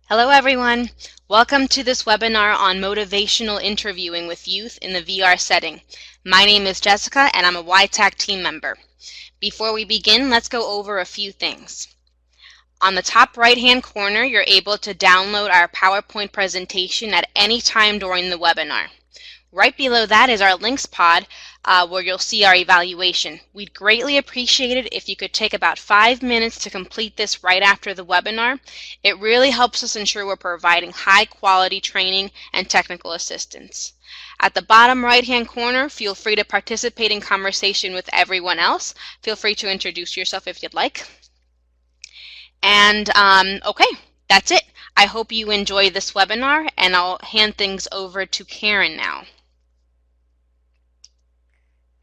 Hello everyone! Welcome to this webinar on motivational interviewing with youth in the VR setting. My name is Jessica and I'm a YTAC team member. Before we begin, let's go over a few things. On the top right-hand corner, you're able to download our PowerPoint presentation at any time during the webinar. Right below that is our links pod where you'll see our evaluation. We'd greatly appreciate it if you could take about 5 minutes to complete this right after the webinar. It really helps us ensure we're providing high quality training and technical assistance. At the bottom right hand corner, feel free to participate in conversation with everyone else. Feel free to introduce yourself if you'd like. And okay, that's it. I hope you enjoy this webinar and I'll hand things over to Karen now.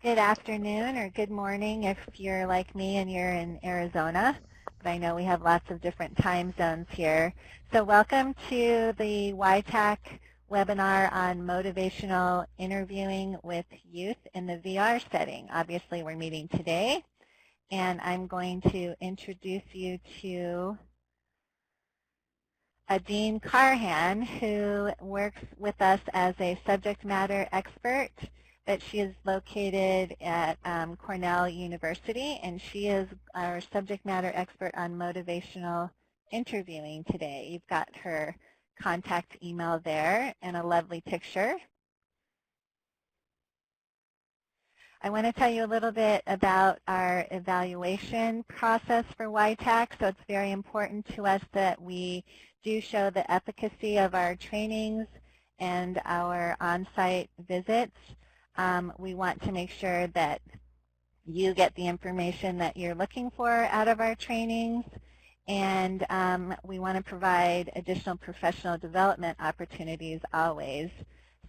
Good afternoon or good morning if you're like me and you're in Arizona, but I know we have lots of different time zones here. So welcome to the YTAC webinar on motivational interviewing with youth in the VR setting. Obviously we're meeting today, and I'm going to introduce you to Adine Carhan, who works with us as a subject matter expert. That she is located at Cornell University, and she is our subject matter expert on motivational interviewing today. You've got her contact email there and a lovely picture. I want to tell you a little bit about our evaluation process for YTAC. So it's very important to us that we do show the efficacy of our trainings and our on-site visits. We want to make sure that you get the information that you're looking for out of our trainings, and we want to provide additional professional development opportunities always.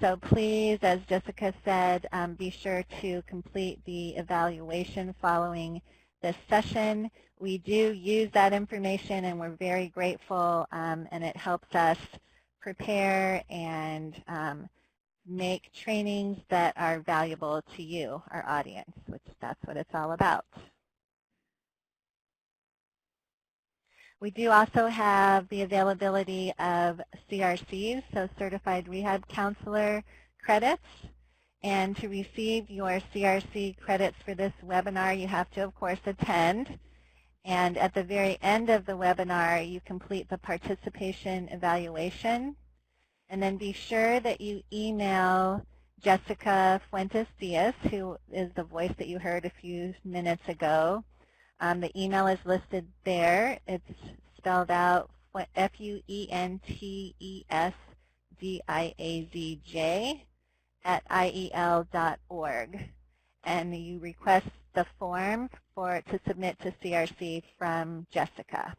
So please, as Jessica said, be sure to complete the evaluation following this session. We do use that information and we're very grateful, and it helps us prepare and make trainings that are valuable to you, our audience, which that's what it's all about. We do also have the availability of CRCs, so Certified Rehab Counselor credits. And to receive your CRC credits for this webinar, you have to, of course, attend. And at the very end of the webinar, you complete the participation evaluation. And then be sure that you email Jessica Fuentes-Diaz, who is the voice that you heard a few minutes ago. The email is listed there. It's spelled out FUENTESDIAZJ@IEL.org. And you request the form to submit to CRC from Jessica.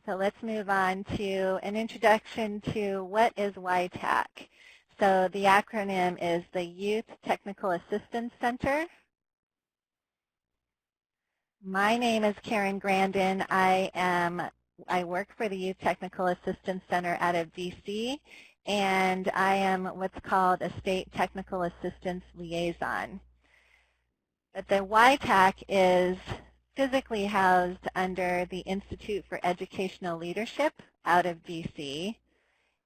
So let's move on to an introduction to what is YTAC. So the acronym is the Youth Technical Assistance Center. My name is Karen Grandin. I work for the Youth Technical Assistance Center out of DC, and I am what's called a State Technical Assistance Liaison. But the YTAC is physically housed under the Institute for Educational Leadership out of DC,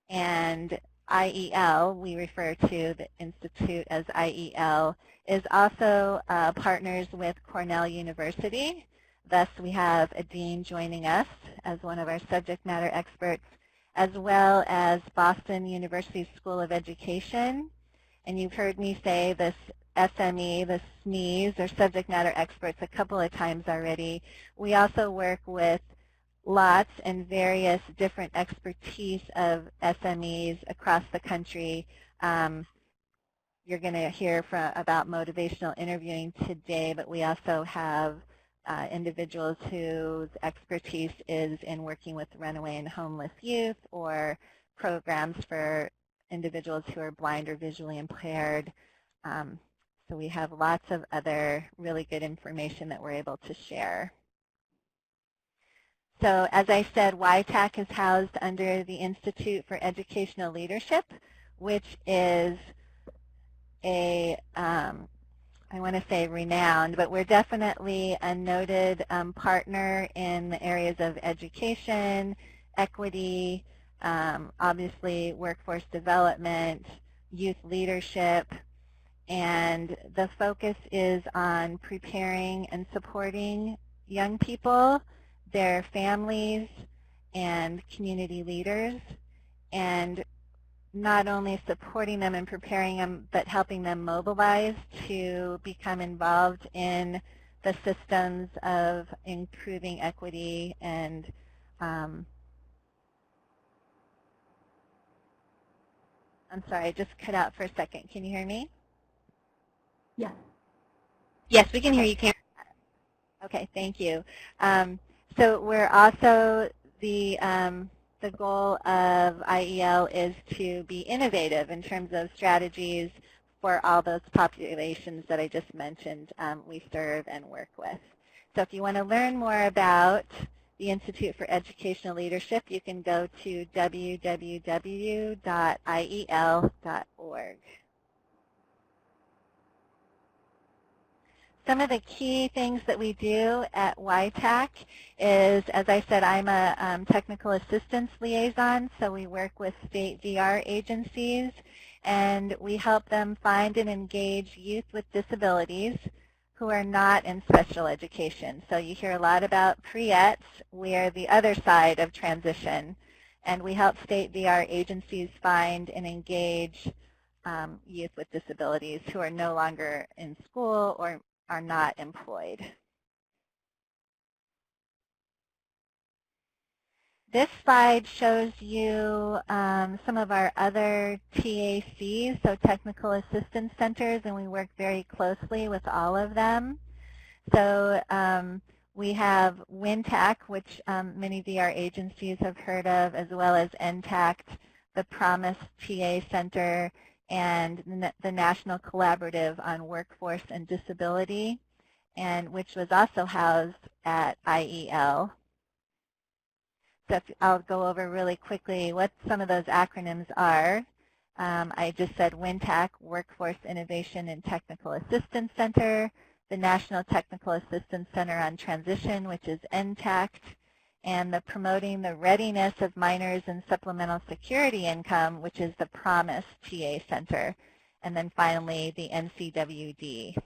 and IEL, we refer to the Institute as IEL, is also partners with Cornell University. Thus, we have Adine joining us as one of our subject matter experts, as well as Boston University School of Education. And you've heard me say this SME, the SMEs, or subject matter experts, a couple of times already. We also work with lots and various different expertise of SMEs across the country. You're going to hear about motivational interviewing today, but we also have individuals whose expertise is in working with runaway and homeless youth, or programs for individuals who are blind or visually impaired. So we have lots of other really good information that we're able to share. So as I said, YTAC is housed under the Institute for Educational Leadership, which is a I want to say renowned, but we're definitely a noted partner in the areas of education, equity, obviously workforce development, youth leadership, and the focus is on preparing and supporting young people, their families, and community leaders, and not only supporting them and preparing them, but helping them mobilize to become involved in the systems of improving equity and I'm sorry, I just cut out for a second. Can you hear me? Yes. Yes, we can hear you, Karen. Okay, thank you. So we're also the goal of IEL is to be innovative in terms of strategies for all those populations that I just mentioned we serve and work with. So if you want to learn more about the Institute for Educational Leadership, you can go to www.iel.org. Some of the key things that we do at YTAC is, as I said, I'm a technical assistance liaison, so we work with state VR agencies, and we help them find and engage youth with disabilities who are not in special education. So you hear a lot about pre-ETs. We're the other side of transition, and we help state VR agencies find and engage youth with disabilities who are no longer in school or are not employed. This slide shows you some of our other TACs, so Technical Assistance Centers, and we work very closely with all of them. So we have WinTAC, which many VR agencies have heard of, as well as NTACT, the Promise TA Center, and the National Collaborative on Workforce and Disability, and which was also housed at IEL. So I'll go over really quickly what some of those acronyms are. I just said WinTAC, Workforce Innovation and Technical Assistance Center, the National Technical Assistance Center on Transition, which is NTACT, and the Promoting the Readiness of Minors in Supplemental Security Income, which is the Promise TA Center, and then finally the NCWD.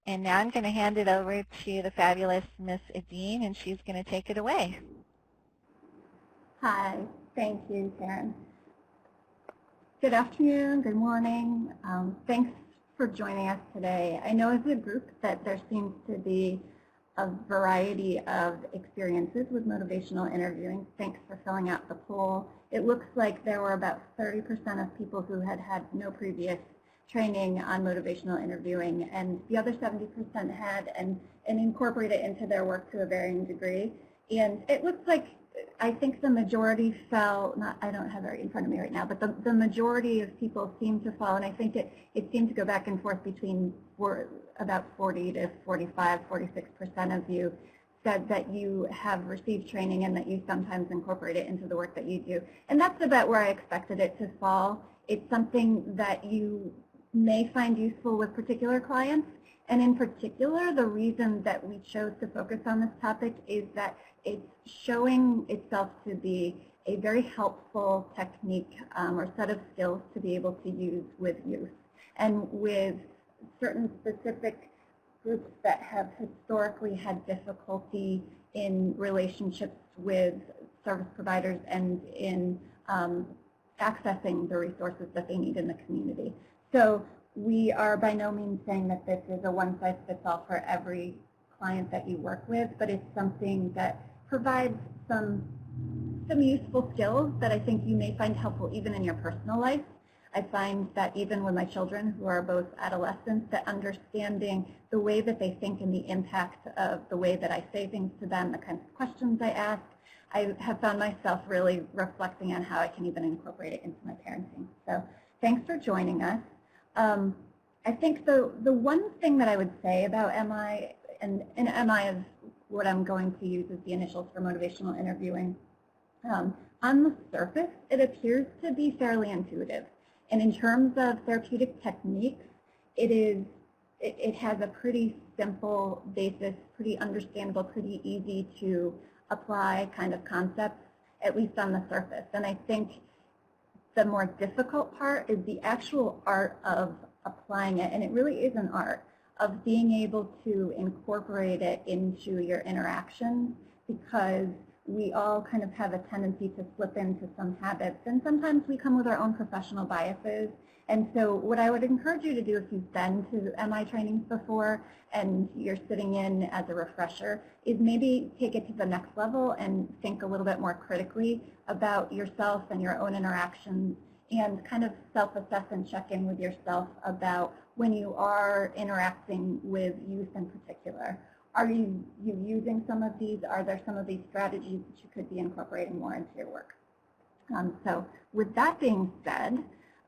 And now I'm going to hand it over to the fabulous Miss Adine, and she's going to take it away. Hi, thank you, Karen. Good afternoon, good morning. Thanks for joining us today. I know as a group that there seems to be a variety of experiences with motivational interviewing. Thanks for filling out the poll. It looks like there were about 30% of people who had had no previous training on motivational interviewing, and the other 70% had and incorporated it into their work to a varying degree. And it looks like, I think the majority fell, I don't have it in front of me right now, but the majority of people seem to fall, and I think it seemed to go back and forth between about 40 to 45, 46% of you said that you have received training and that you sometimes incorporate it into the work that you do. And that's about where I expected it to fall. It's something that you may find useful with particular clients. And in particular, the reason that we chose to focus on this topic is that it's showing itself to be a very helpful technique or set of skills to be able to use with youth and with certain specific groups that have historically had difficulty in relationships with service providers and in accessing the resources that they need in the community. So we are by no means saying that this is a one-size-fits-all for every client that you work with, but it's something that provides some useful skills that I think you may find helpful even in your personal life. I find that even with my children, who are both adolescents, that understanding the way that they think and the impact of the way that I say things to them, the kinds of questions I ask, I have found myself really reflecting on how I can even incorporate it into my parenting. So thanks for joining us. I think the one thing that I would say about MI, and MI is what I'm going to use as the initials for motivational interviewing, on the surface, it appears to be fairly intuitive. And in terms of therapeutic techniques, it has a pretty simple basis, pretty understandable, pretty easy to apply kind of concepts, at least on the surface. And I think the more difficult part is the actual art of applying it, and it really is an art of being able to incorporate it into your interactions, because we all kind of have a tendency to slip into some habits, and sometimes we come with our own professional biases. And so what I would encourage you to do if you've been to MI trainings before and you're sitting in as a refresher is maybe take it to the next level and think a little bit more critically about yourself and your own interactions, and kind of self-assess and check in with yourself about when you are interacting with youth in particular. Are you using some of these? Are there some of these strategies that you could be incorporating more into your work? So with that being said,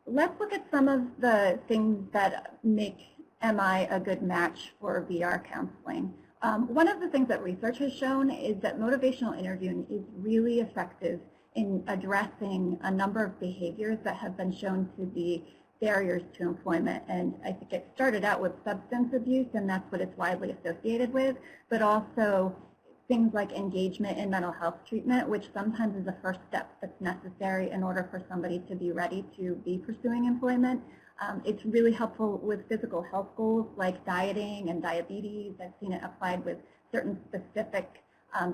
let's look at some of the things that make MI a good match for VR counseling. One of the things that research has shown is that motivational interviewing is really effective in addressing a number of behaviors that have been shown to be barriers to employment. And I think it started out with substance abuse, and that's what it's widely associated with, but also things like engagement in mental health treatment, which sometimes is the first step that's necessary in order for somebody to be ready to be pursuing employment. It's really helpful with physical health goals like dieting and diabetes. I've seen it applied with certain specific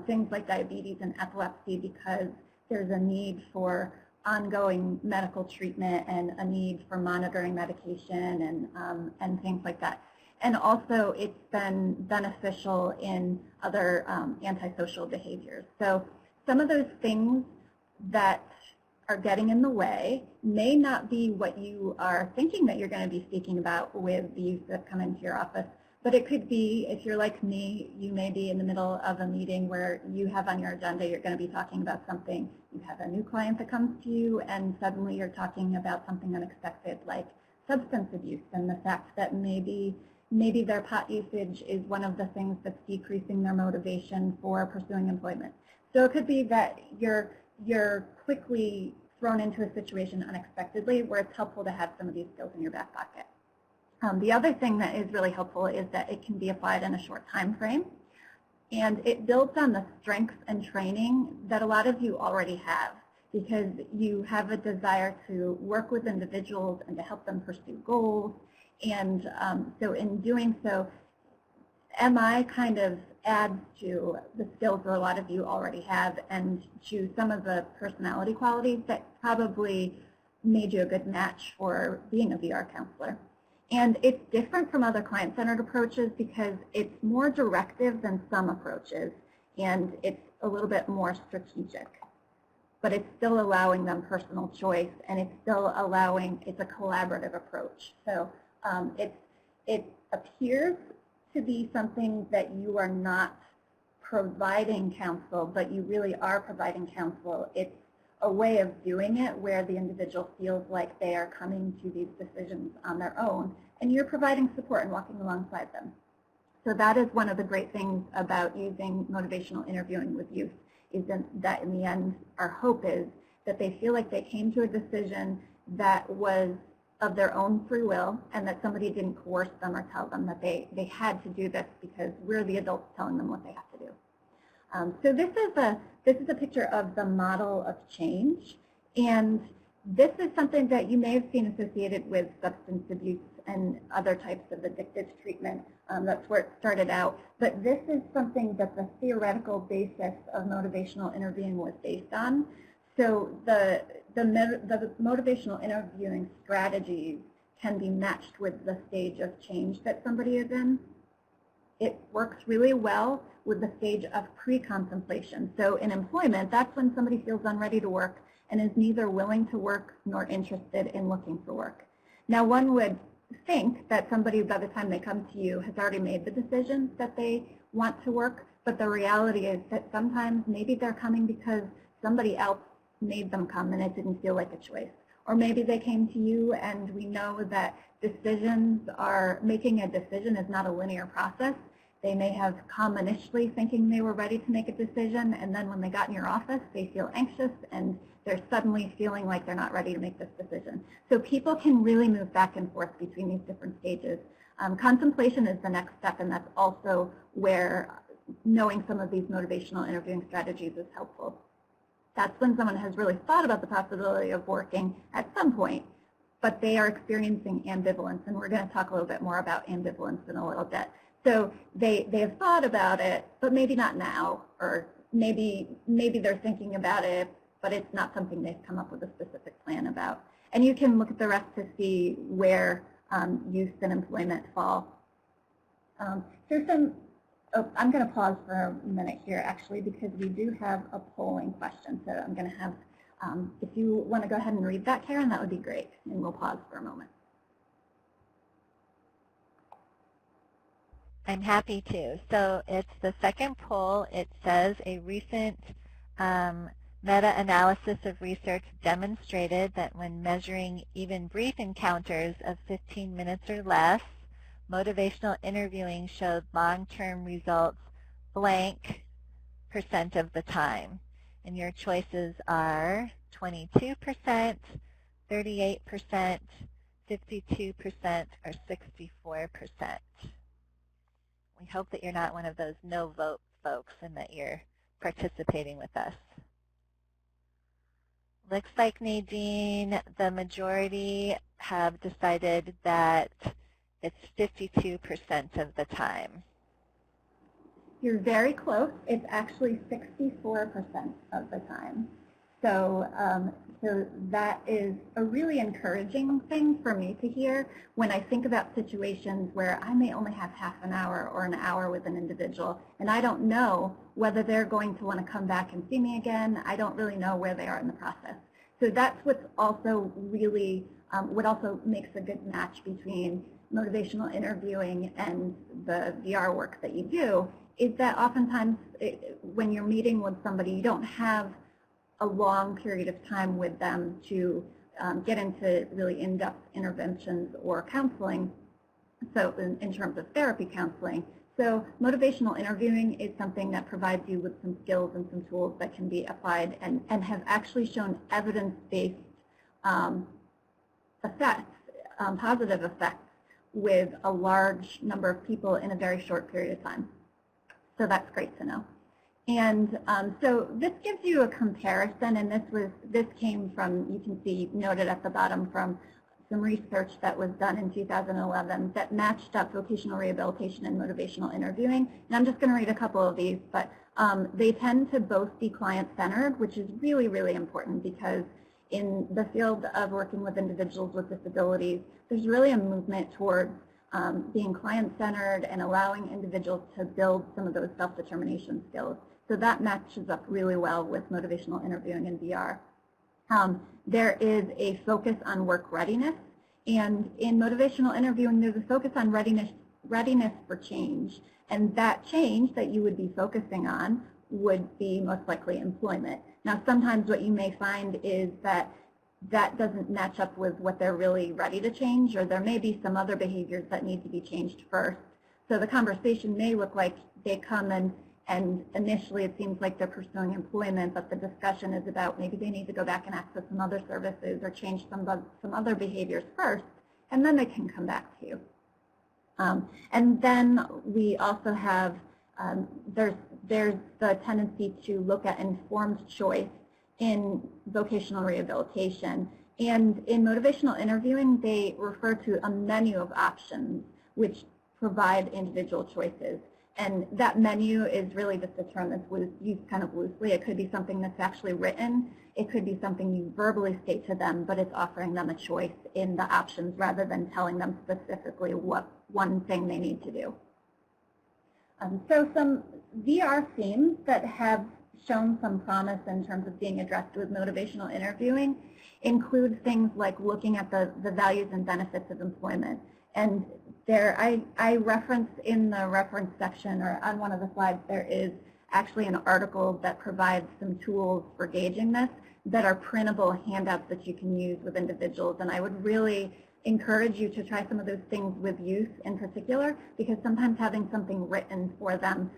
things like diabetes and epilepsy, because there's a need for ongoing medical treatment and a need for monitoring medication and things like that. And also it's been beneficial in other antisocial behaviors. So some of those things that are getting in the way may not be what you are thinking that you're going to be speaking about with the youth that come into your office, but it could be, if you're like me, you may be in the middle of a meeting where you have on your agenda, you're going to be talking about something. You have a new client that comes to you, and suddenly you're talking about something unexpected like substance abuse, and the fact that maybe their pot usage is one of the things that's decreasing their motivation for pursuing employment. So it could be that you're quickly thrown into a situation unexpectedly where it's helpful to have some of these skills in your back pocket. The other thing that is really helpful is that it can be applied in a short time frame, and it builds on the strengths and training that a lot of you already have, because you have a desire to work with individuals and to help them pursue goals. And so in doing so, MI kind of adds to the skills that a lot of you already have and to some of the personality qualities that probably made you a good match for being a VR counselor. And it's different from other client-centered approaches because it's more directive than some approaches, and it's a little bit more strategic. But it's still allowing them personal choice, and it's still allowing, it's a collaborative approach. So it appears to be something that you are not providing counsel, but you really are providing counsel. It's a way of doing it where the individual feels like they are coming to these decisions on their own, and you're providing support and walking alongside them. So that is one of the great things about using motivational interviewing with youth, is that in the end, our hope is that they feel like they came to a decision that was of their own free will, and that somebody didn't coerce them or tell them that they had to do this because we're the adults telling them what they have to do. So this is a picture of the model of change, and this is something that you may have seen associated with substance abuse and other types of addictive treatment. That's where it started out. But this is something that the theoretical basis of motivational interviewing was based on. So the motivational interviewing strategies can be matched with the stage of change that somebody is in. It works really well with the stage of pre-contemplation. So in employment, that's when somebody feels unready to work and is neither willing to work nor interested in looking for work. Now, one would think that somebody, by the time they come to you, has already made the decision that they want to work, but the reality is that sometimes maybe they're coming because somebody else made them come and it didn't feel like a choice. Or maybe they came to you, and we know that making a decision is not a linear process. They may have come initially thinking they were ready to make a decision, and then when they got in your office, they feel anxious and they're suddenly feeling like they're not ready to make this decision. So people can really move back and forth between these different stages. Contemplation is the next step, and that's also where knowing some of these motivational interviewing strategies is helpful. That's when someone has really thought about the possibility of working at some point, but they are experiencing ambivalence, and we're going to talk a little bit more about ambivalence in a little bit. So they have thought about it, but maybe not now, or maybe they're thinking about it, but it's not something they've come up with a specific plan about. And you can look at the rest to see where youth and employment fall. Here's some, I'm going to pause for a minute here, actually, because we do have a polling question. So I'm going to have, if you want to go ahead and read that, Karen, that would be great. And we'll pause for a moment. I'm happy to. So it's the second poll. It says a recent meta-analysis of research demonstrated that when measuring even brief encounters of 15 minutes or less, motivational interviewing showed long-term results blank % of the time. And your choices are 22%, 38%, 52%, or 64%. We hope that you're not one of those no-vote folks and that you're participating with us. Looks like, Nadine, the majority have decided that it's 52% of the time. You're very close. It's actually 64% of the time. So, so that is a really encouraging thing for me to hear when I think about situations where I may only have half an hour or an hour with an individual, and I don't know whether they're going to want to come back and see me again. I don't really know where they are in the process. So that's what's also really, what also makes a good match between motivational interviewing and the VR work that you do, is that oftentimes when you're meeting with somebody, you don't have a long period of time with them to get into really in-depth interventions or counseling, so in terms of therapy counseling. So motivational interviewing is something that provides you with some skills and some tools that can be applied and have actually shown evidence-based effects, positive effects with a large number of people in a very short period of time. So that's great to know. And so this gives you a comparison, and this came from, you can see noted at the bottom, from some research that was done in 2011 that matched up vocational rehabilitation and motivational interviewing. And I'm just going to read a couple of these, but they tend to both be client-centered, which is really, really important because in the field of working with individuals with disabilities, there's really a movement towards being client-centered and allowing individuals to build some of those self-determination skills. So that matches up really well with motivational interviewing in VR. There is a focus on work readiness, and in motivational interviewing there's a focus on readiness for change. And that change that you would be focusing on would be most likely employment. Now sometimes what you may find is that that doesn't match up with what they're really ready to change, or there may be some other behaviors that need to be changed first. So the conversation may look like they come and initially it seems like they're pursuing employment, but the discussion is about maybe they need to go back and access some other services or change some other behaviors first, and then they can come back to you. And then we also have, there's the tendency to look at informed choice in vocational rehabilitation. And in motivational interviewing, they refer to a menu of options which provide individual choices. And that menu is really just a term that's used kind of loosely. It could be something that's actually written. It could be something you verbally state to them, but it's offering them a choice in the options rather than telling them specifically what one thing they need to do. So some VR themes that have shown some promise in terms of being addressed with motivational interviewing include things like looking at the values and benefits of employment. And there, I referenced in the reference section, or on one of the slides, there is actually an article that provides some tools for gauging this that are printable handouts that you can use with individuals. And I would really encourage you to try some of those things with youth in particular, because sometimes having something written for them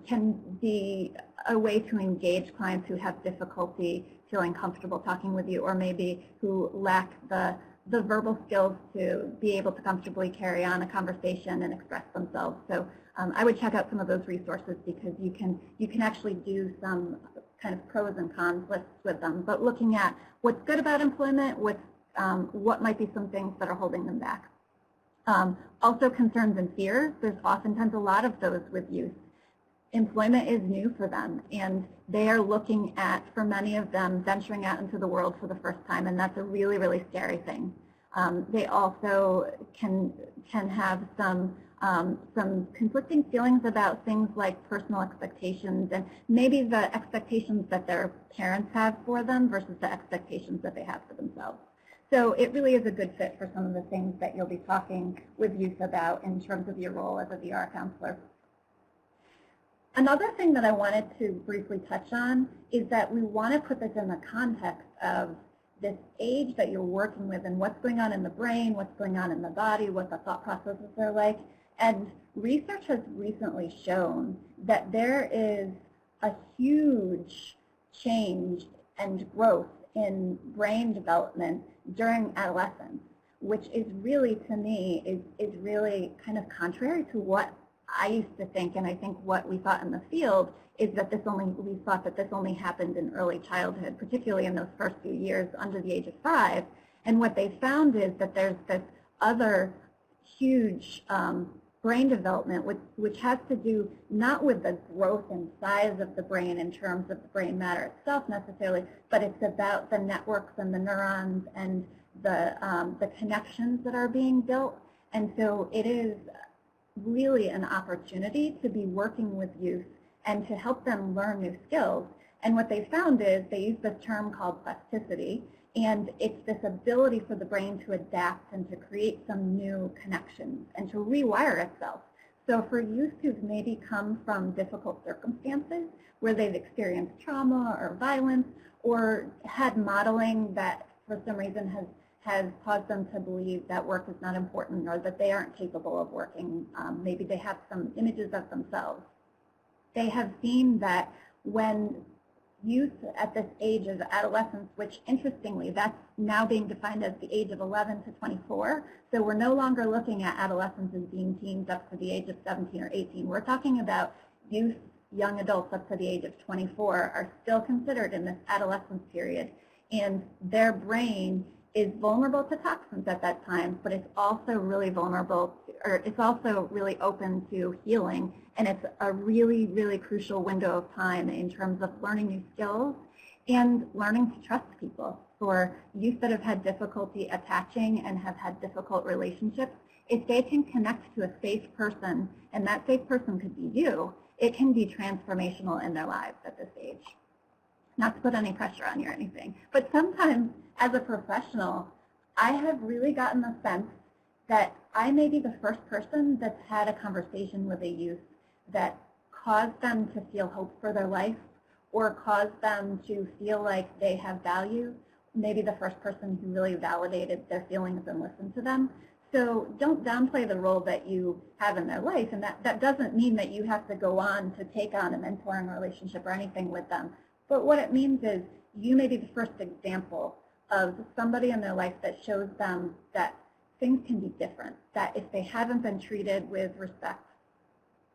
can be a way to engage clients who have difficulty feeling comfortable talking with you, or maybe who lack the verbal skills to be able to comfortably carry on a conversation and express themselves. So I would check out some of those resources, because you can actually do some kind of pros and cons lists with them, but looking at what's good about employment, what might be some things that are holding them back. Also, concerns and fears. There's oftentimes a lot of those with youth. Employment is new for them, and they are looking at, for many of them, venturing out into the world for the first time, and that's a really, really scary thing. They also can have some conflicting feelings about things like personal expectations, and maybe the expectations that their parents have for them versus the expectations that they have for themselves. So it really is a good fit for some of the things that you'll be talking with youth about in terms of your role as a VR counselor. Another thing that I wanted to briefly touch on is that we want to put this in the context of this age that you're working with and what's going on in the brain, what's going on in the body, what the thought processes are like. And research has recently shown that there is a huge change and growth in brain development during adolescence, which is really, to me, is really kind of contrary to what I used to think, and I think what we thought in the field is that we thought that this only happened in early childhood, particularly in those first few years under the age of 5. And what they found is that there's this other huge brain development, which has to do not with the growth and size of the brain in terms of the brain matter itself necessarily, but it's about the networks and the neurons and the connections that are being built. And so it is really an opportunity to be working with youth and to help them learn new skills. And what they found is they use this term called plasticity, and it's this ability for the brain to adapt and to create some new connections and to rewire itself. So for youth who've maybe come from difficult circumstances where they've experienced trauma or violence or had modeling that for some reason has caused them to believe that work is not important or that they aren't capable of working. Maybe they have some images of themselves. They have seen that when youth at this age of adolescence, which interestingly, that's now being defined as the age of 11 to 24. So we're no longer looking at adolescents as being teens up to the age of 17 or 18. We're talking about youth, young adults up to the age of 24 are still considered in this adolescence period. And their brain is vulnerable to toxins at that time, but it's also really vulnerable, or it's also really open to healing. And it's a really, really crucial window of time in terms of learning new skills and learning to trust people. For youth that have had difficulty attaching and have had difficult relationships, if they can connect to a safe person, and that safe person could be you, it can be transformational in their lives at this age. Not to put any pressure on you or anything, but sometimes as a professional, I have really gotten the sense that I may be the first person that's had a conversation with a youth that caused them to feel hope for their life or caused them to feel like they have value, maybe the first person who really validated their feelings and listened to them. So don't downplay the role that you have in their life, and that doesn't mean that you have to go on to take on a mentoring relationship or anything with them. But what it means is you may be the first example of somebody in their life that shows them that things can be different, that if they haven't been treated with respect,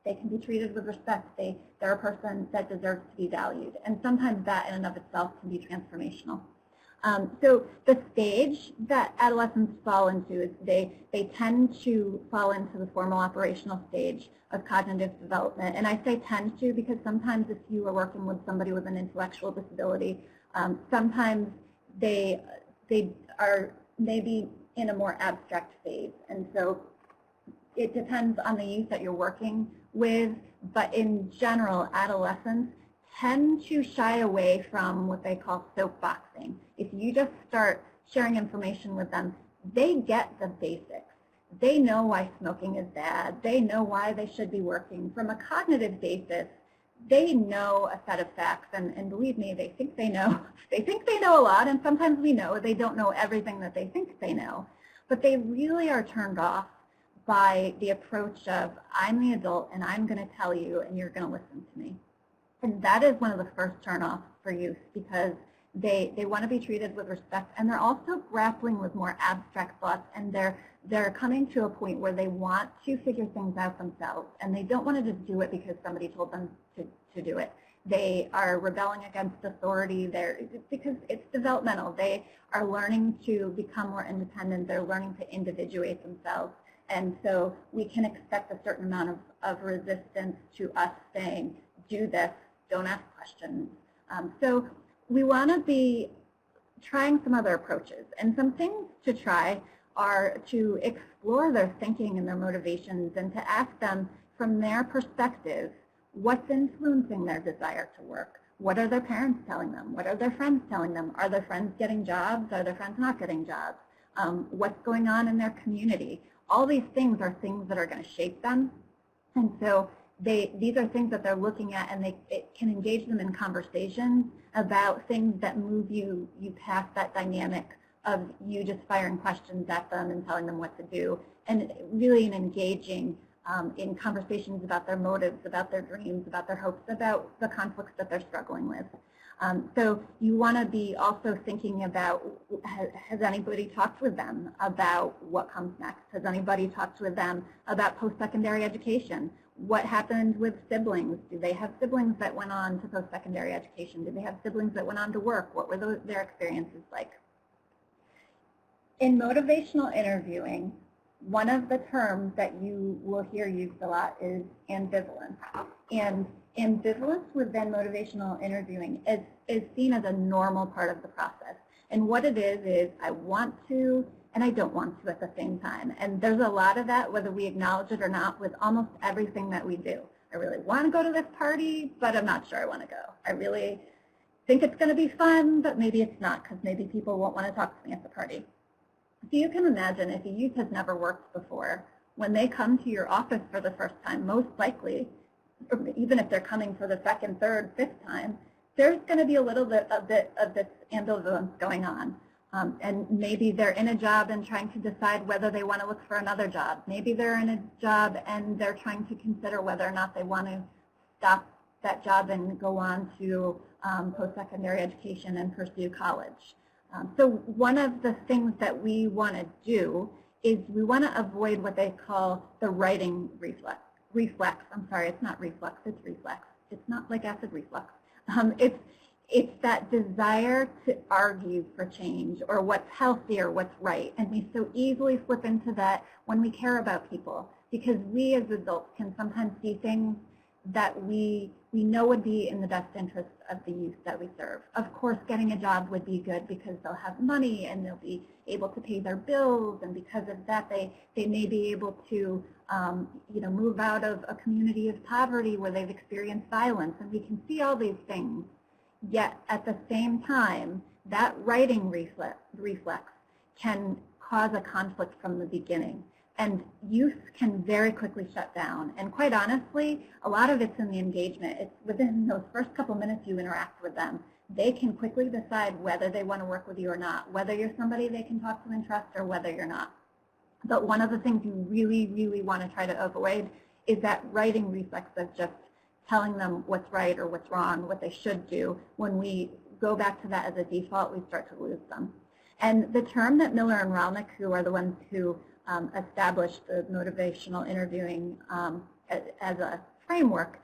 they can be treated with respect. They're a person that deserves to be valued. And sometimes that in and of itself can be transformational. So the stage that adolescents fall into is they tend to fall into the formal operational stage of cognitive development. And I say tend to because sometimes if you are working with somebody with an intellectual disability, sometimes they are maybe in a more abstract phase. And so it depends on the youth that you're working with, but in general, adolescents tend to shy away from what they call soapboxing. If you just start sharing information with them, they get the basics. They know why smoking is bad. They know why they should be working. From a cognitive basis, they know a set of facts, and believe me, they think they know. They think they know a lot, and sometimes we know they don't know everything that they think they know. but they really are turned off by the approach of, I'm the adult and I'm going to tell you and you're going to listen to me. And that is one of the first turnoffs for youth, because they want to be treated with respect, and they're also grappling with more abstract thoughts, and they're coming to a point where they want to figure things out themselves, and they don't want to just do it because somebody told them to do it. They are rebelling against authority because it's developmental. They are learning to become more independent. They're learning to individuate themselves. And so we can expect a certain amount of resistance to us saying, do this, don't ask questions. So we want to be trying some other approaches. And some things to try are to explore their thinking and their motivations, and to ask them from their perspective, what's influencing their desire to work? What are their parents telling them? What are their friends telling them? Are their friends getting jobs? Are their friends not getting jobs? What's going on in their community? All these things are things that are going to shape them. And so these are things that they're looking at, and it can engage them in conversations about things that move you past that dynamic of you just firing questions at them and telling them what to do, and really in engaging in conversations about their motives, about their dreams, about their hopes, about the conflicts that they're struggling with. So you want to be also thinking about, has anybody talked with them about what comes next? Has anybody talked with them about post-secondary education? What happened with siblings? Do they have siblings that went on to post-secondary education? Do they have siblings that went on to work? What were their experiences like? In motivational interviewing, one of the terms that you will hear used a lot is ambivalence. And ambivalence within motivational interviewing is seen as a normal part of the process. And what it is I want to and I don't want to at the same time. And there's a lot of that, whether we acknowledge it or not, with almost everything that we do. I really want to go to this party, but I'm not sure I want to go. I really think it's going to be fun, but maybe it's not, because maybe people won't want to talk to me at the party. So you can imagine, if a youth has never worked before, when they come to your office for the first time, most likely, or even if they're coming for the second, third, fifth time, there's going to be a little bit of this ambivalence going on. And maybe they're in a job and trying to decide whether they want to look for another job. Maybe they're in a job and they're trying to consider whether or not they want to stop that job and go on to post-secondary education and pursue college. So one of the things that we want to do is we want to avoid what they call the writing reflex. I'm sorry, it's not reflex, it's reflex. It's not like acid reflux. It's that desire to argue for change, or what's healthy or what's right. And we so easily slip into that when we care about people, because we as adults can sometimes see things that we know would be in the best interest of the youth that we serve. Of course, getting a job would be good because they'll have money and they'll be able to pay their bills, and because of that they may be able to move out of a community of poverty where they've experienced violence, and we can see all these things. Yet at the same time, that writing reflex can cause a conflict from the beginning. And youth can very quickly shut down. And quite honestly, a lot of it's in the engagement. It's within those first couple minutes you interact with them. They can quickly decide whether they want to work with you or not, whether you're somebody they can talk to and trust or whether you're not. But one of the things you really, really want to try to avoid is that writing reflex of just telling them what's right or what's wrong, what they should do. When we go back to that as a default, we start to lose them. And the term that Miller and Ralnick, who are the ones who established the motivational interviewing as a framework,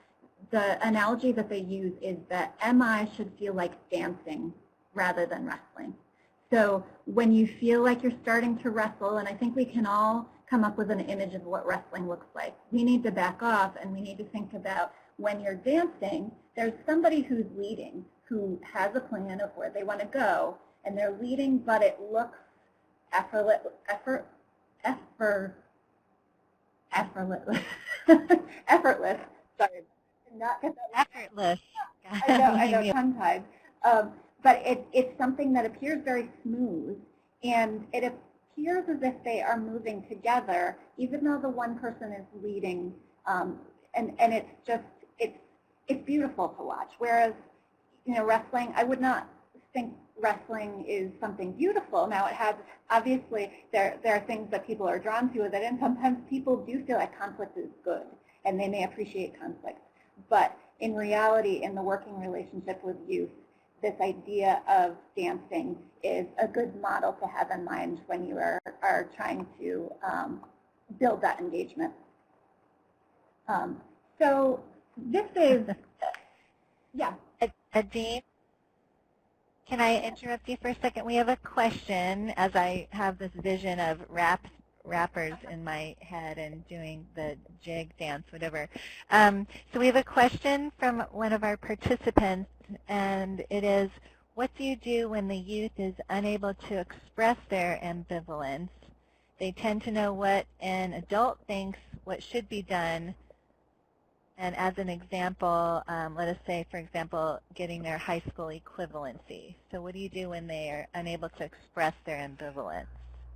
the analogy that they use is that MI should feel like dancing rather than wrestling. So when you feel like you're starting to wrestle, and I think we can all come up with an image of what wrestling looks like, we need to back off and we need to think about, when you're dancing, there's somebody who's leading, who has a plan of where they want to go, and they're leading, but it looks effortless. Effortless. Sorry, did not get that. Effortless. I know, tongue-tied. But it's something that appears very smooth, and it appears as if they are moving together, even though the one person is leading, and it's just, it's beautiful to watch. Whereas, wrestling, I would not think wrestling is something beautiful. Now, it has, obviously, there are things that people are drawn to with it, and sometimes people do feel like conflict is good, and they may appreciate conflict. But in reality, in the working relationship with youth, this idea of dancing is a good model to have in mind when you are trying to build that engagement. So this is, yeah. Adine, can I interrupt you for a second? We have a question as I have this vision of rappers in my head and doing the jig dance, whatever. So we have a question from one of our participants, and it is, what do you do when the youth is unable to express their ambivalence? They tend to know what an adult thinks what should be done. And as an example, let us say, for example, getting their high school equivalency. So what do you do when they are unable to express their ambivalence?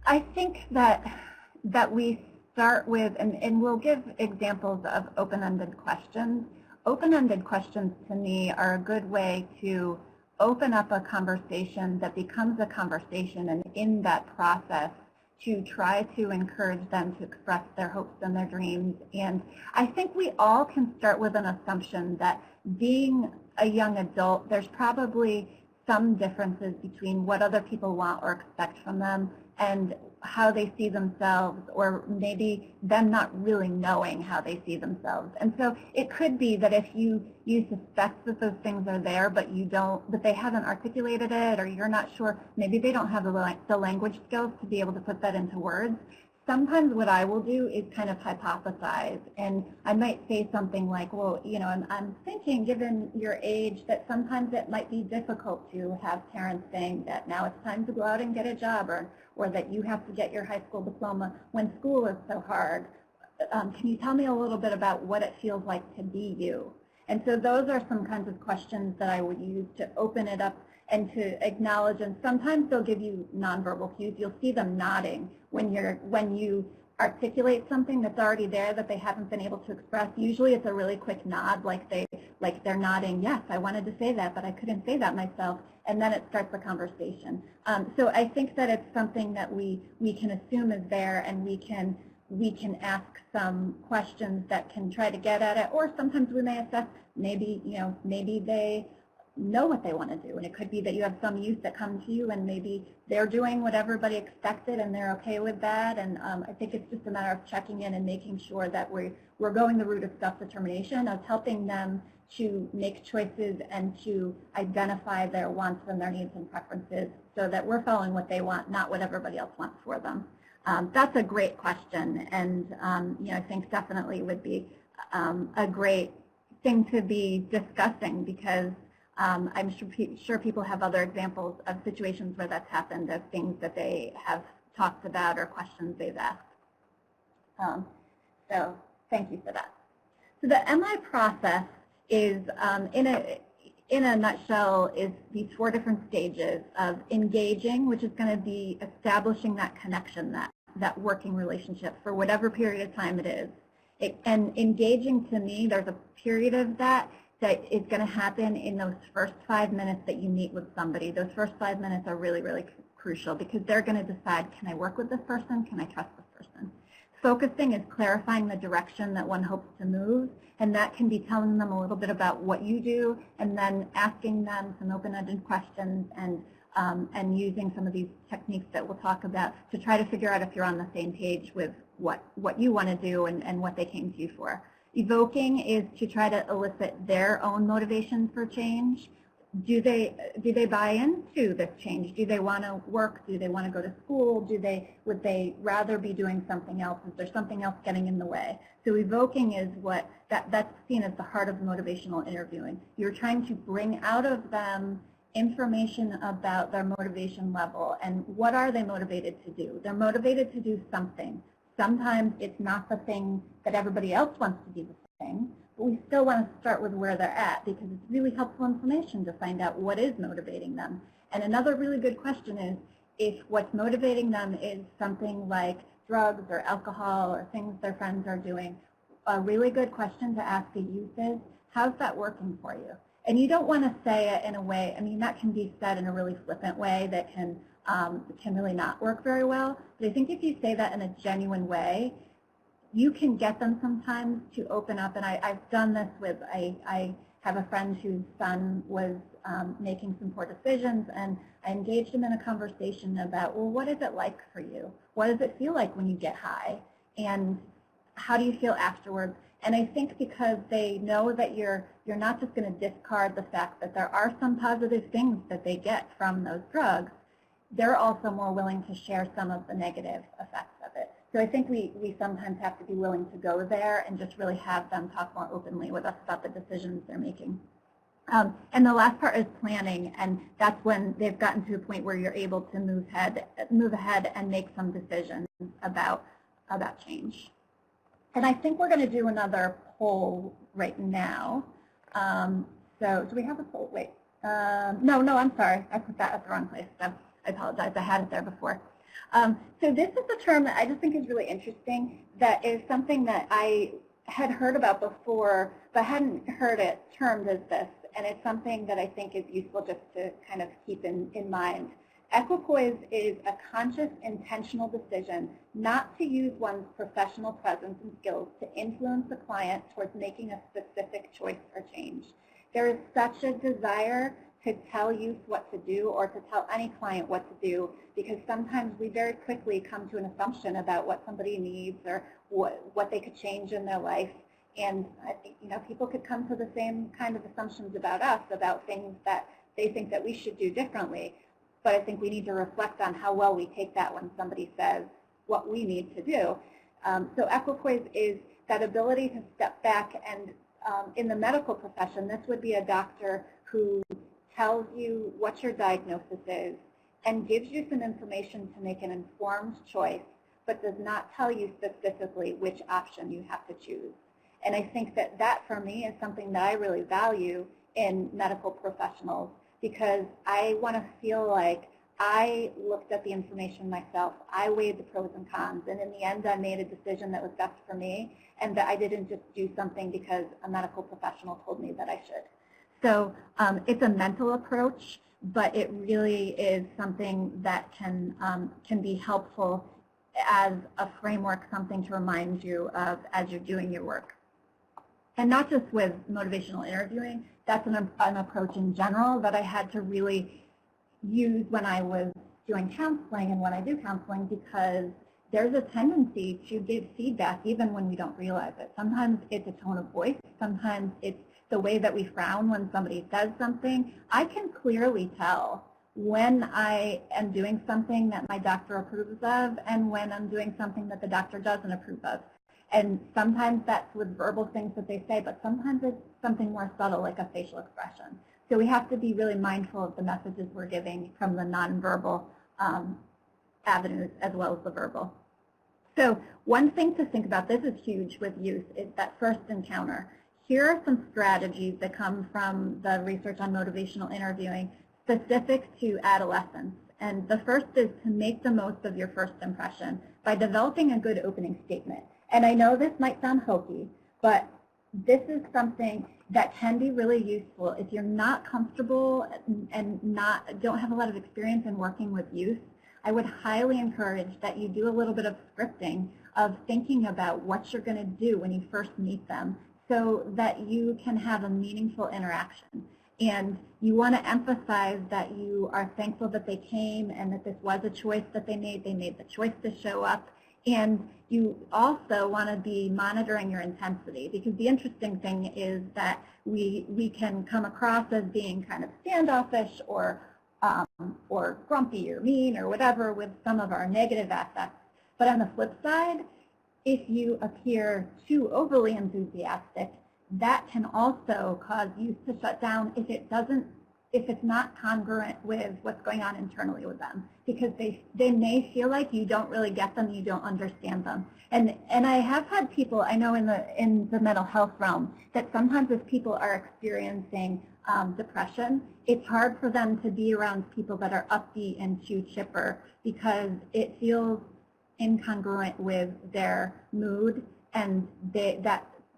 I think that we start with, and we'll give examples of open-ended questions. Open-ended questions, to me, are a good way to open up a conversation that becomes a conversation, and in that process, to try to encourage them to express their hopes and their dreams. And I think we all can start with an assumption that being a young adult, there's probably some differences between what other people want or expect from them and how they see themselves, or maybe them not really knowing how they see themselves. And so it could be that if you suspect that those things are there, but you don't, but they haven't articulated it, or you're not sure, maybe they don't have the language skills to be able to put that into words. Sometimes what I will do is kind of hypothesize, and I might say something like, well, you know, I'm thinking, given your age, that sometimes it might be difficult to have parents saying that now it's time to go out and get a job, or that you have to get your high school diploma when school is so hard. Can you tell me a little bit about what it feels like to be you? And so those are some kinds of questions that I would use to open it up and to acknowledge, and sometimes they'll give you nonverbal cues. You'll see them nodding when you articulate something that's already there that they haven't been able to express. Usually it's a really quick nod, like they're nodding, yes, I wanted to say that, but I couldn't say that myself, and then it starts the conversation. So I think that it's something that we can assume is there, and we can ask some questions that can try to get at it, or sometimes we may assess, maybe they know what they want to do, and it could be that you have some youth that come to you and maybe they're doing what everybody expected and they're okay with that, and I think it's just a matter of checking in and making sure that we're going the route of self-determination, of helping them to make choices and to identify their wants and their needs and preferences, so that we're following what they want, not what everybody else wants for them. That's a great question, and I think definitely would be a great thing to be discussing, because I'm sure people have other examples of situations where that's happened, of things that they have talked about or questions they've asked. So thank you for that. So the MI process is, in a nutshell, is these 4 different stages of engaging, which is going to be establishing that connection, that working relationship for whatever period of time it is. And engaging, to me, there's a period of that is going to happen in those first 5 minutes that you meet with somebody. Those first 5 minutes are really, really crucial, because they're going to decide, can I work with this person? Can I trust this person? Focusing is clarifying the direction that one hopes to move, and that can be telling them a little bit about what you do, and then asking them some open-ended questions, and using some of these techniques that we'll talk about to try to figure out if you're on the same page with what you want to do and what they came to you for. Evoking is to try to elicit their own motivation for change. Do they buy into this change? Do they want to work? Do they want to go to school? Would they rather be doing something else? Is there something else getting in the way? So evoking is that's seen as the heart of motivational interviewing. You're trying to bring out of them information about their motivation level and what are they motivated to do. They're motivated to do something. Sometimes it's not the thing that everybody else wants to do the thing, but we still want to start with where they're at, because it's really helpful information to find out what is motivating them. And another really good question is, if what's motivating them is something like drugs or alcohol or things their friends are doing, a really good question to ask a youth is, how's that working for you? And you don't want to say it in a way, I mean, that can be said in a really flippant way that can really not work very well. But I think if you say that in a genuine way, you can get them sometimes to open up. And I've done this with, I have a friend whose son was making some poor decisions, and I engaged him in a conversation about, well, what is it like for you? What does it feel like when you get high? And how do you feel afterwards? And I think because they know that you're not just going to discard the fact that there are some positive things that they get from those drugs, they're also more willing to share some of the negative effects of it. So I think we sometimes have to be willing to go there and just really have them talk more openly with us about the decisions they're making. And the last part is planning, and that's when they've gotten to a point where you're able to move ahead and make some decisions about change. And I think we're going to do another poll right now. So do we have a poll? Wait. No, I'm sorry. I put that at the wrong place. So I apologize. I had it there before. So this is a term that I just think is really interesting, that is something that I had heard about before, but hadn't heard it termed as this. And it's something that I think is useful just to kind of keep in mind. Equipoise is a conscious, intentional decision not to use one's professional presence and skills to influence the client towards making a specific choice or change. There is such a desire to tell youth what to do, or to tell any client what to do, because sometimes we very quickly come to an assumption about what somebody needs or what they could change in their life. And people could come to the same kind of assumptions about us, about things that they think that we should do differently. But I think we need to reflect on how well we take that when somebody says what we need to do. So equipoise is that ability to step back, and in the medical profession, this would be a doctor who tells you what your diagnosis is and gives you some information to make an informed choice, but does not tell you specifically which option you have to choose. And I think that for me is something that I really value in medical professionals, because I want to feel like I looked at the information myself, I weighed the pros and cons, and in the end I made a decision that was best for me, and that I didn't just do something because a medical professional told me that I should. So it's a mental approach, but it really is something that can be helpful as a framework, something to remind you of as you're doing your work. And not just with motivational interviewing, that's an approach in general that I had to really use when I was doing counseling and when I do counseling, because there's a tendency to give feedback even when we don't realize it. Sometimes it's a tone of voice, sometimes it's the way that we frown when somebody says something. I can clearly tell when I am doing something that my doctor approves of and when I'm doing something that the doctor doesn't approve of. And sometimes that's with verbal things that they say, but sometimes it's something more subtle, like a facial expression. So we have to be really mindful of the messages we're giving from the nonverbal avenues as well as the verbal. So one thing to think about, this is huge with youth, is that first encounter. Here are some strategies that come from the research on motivational interviewing specific to adolescence. And the first is to make the most of your first impression by developing a good opening statement. And I know this might sound hokey, but this is something that can be really useful if you're not comfortable and don't have a lot of experience in working with youth. I would highly encourage that you do a little bit of scripting of thinking about what you're going to do when you first meet them, so that you can have a meaningful interaction. And you want to emphasize that you are thankful that they came and that this was a choice that they made. They made the choice to show up. And you also want to be monitoring your intensity, because the interesting thing is that we can come across as being kind of standoffish or grumpy or mean or whatever with some of our negative affects. But on the flip side, if you appear too overly enthusiastic, that can also cause youth to shut down if it's not congruent with what's going on internally with them, because they may feel like you don't really get them, you don't understand them. And I have had people, I know in the mental health realm, that sometimes if people are experiencing depression, it's hard for them to be around people that are upbeat and too chipper, because it feels incongruent with their mood, and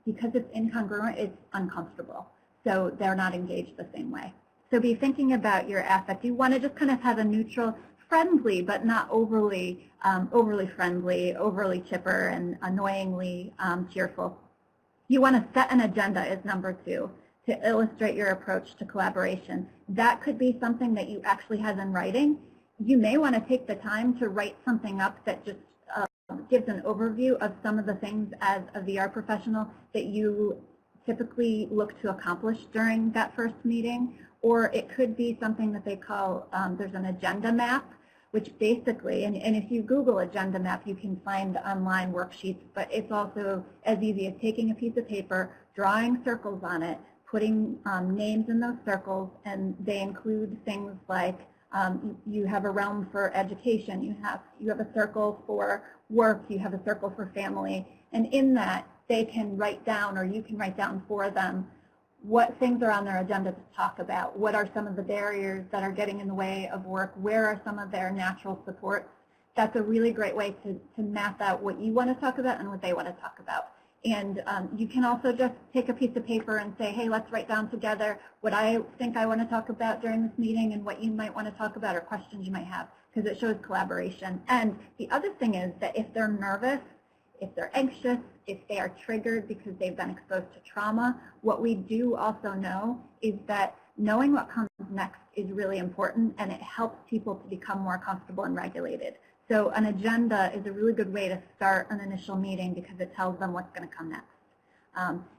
because it's incongruent, it's uncomfortable. so they're not engaged the same way. So be thinking about your affect. You want to just kind of have a neutral, friendly, but not overly friendly, overly chipper, and annoyingly cheerful. You want to set an agenda is number 2 to illustrate your approach to collaboration. That could be something that you actually have in writing. You may want to take the time to write something up that just gives an overview of some of the things as a VR professional that you typically look to accomplish during that first meeting. Or it could be something that they call, there's an agenda map, which basically, and if you Google agenda map, you can find online worksheets, but it's also as easy as taking a piece of paper, drawing circles on it, putting names in those circles, and they include things like you have a realm for education, you have a circle for work, you have a circle for family, and in that they can write down, or you can write down for them, what things are on their agenda to talk about, what are some of the barriers that are getting in the way of work, where are some of their natural supports. That's a really great way to map out what you want to talk about and what they want to talk about. And you can also just take a piece of paper and say, hey, let's write down together what I think I want to talk about during this meeting and what you might want to talk about or questions you might have, because it shows collaboration. And the other thing is that if they're nervous, if they're anxious, if they are triggered because they've been exposed to trauma, what we do also know is that knowing what comes next is really important, and it helps people to become more comfortable and regulated. So an agenda is a really good way to start an initial meeting because it tells them what's going to come next.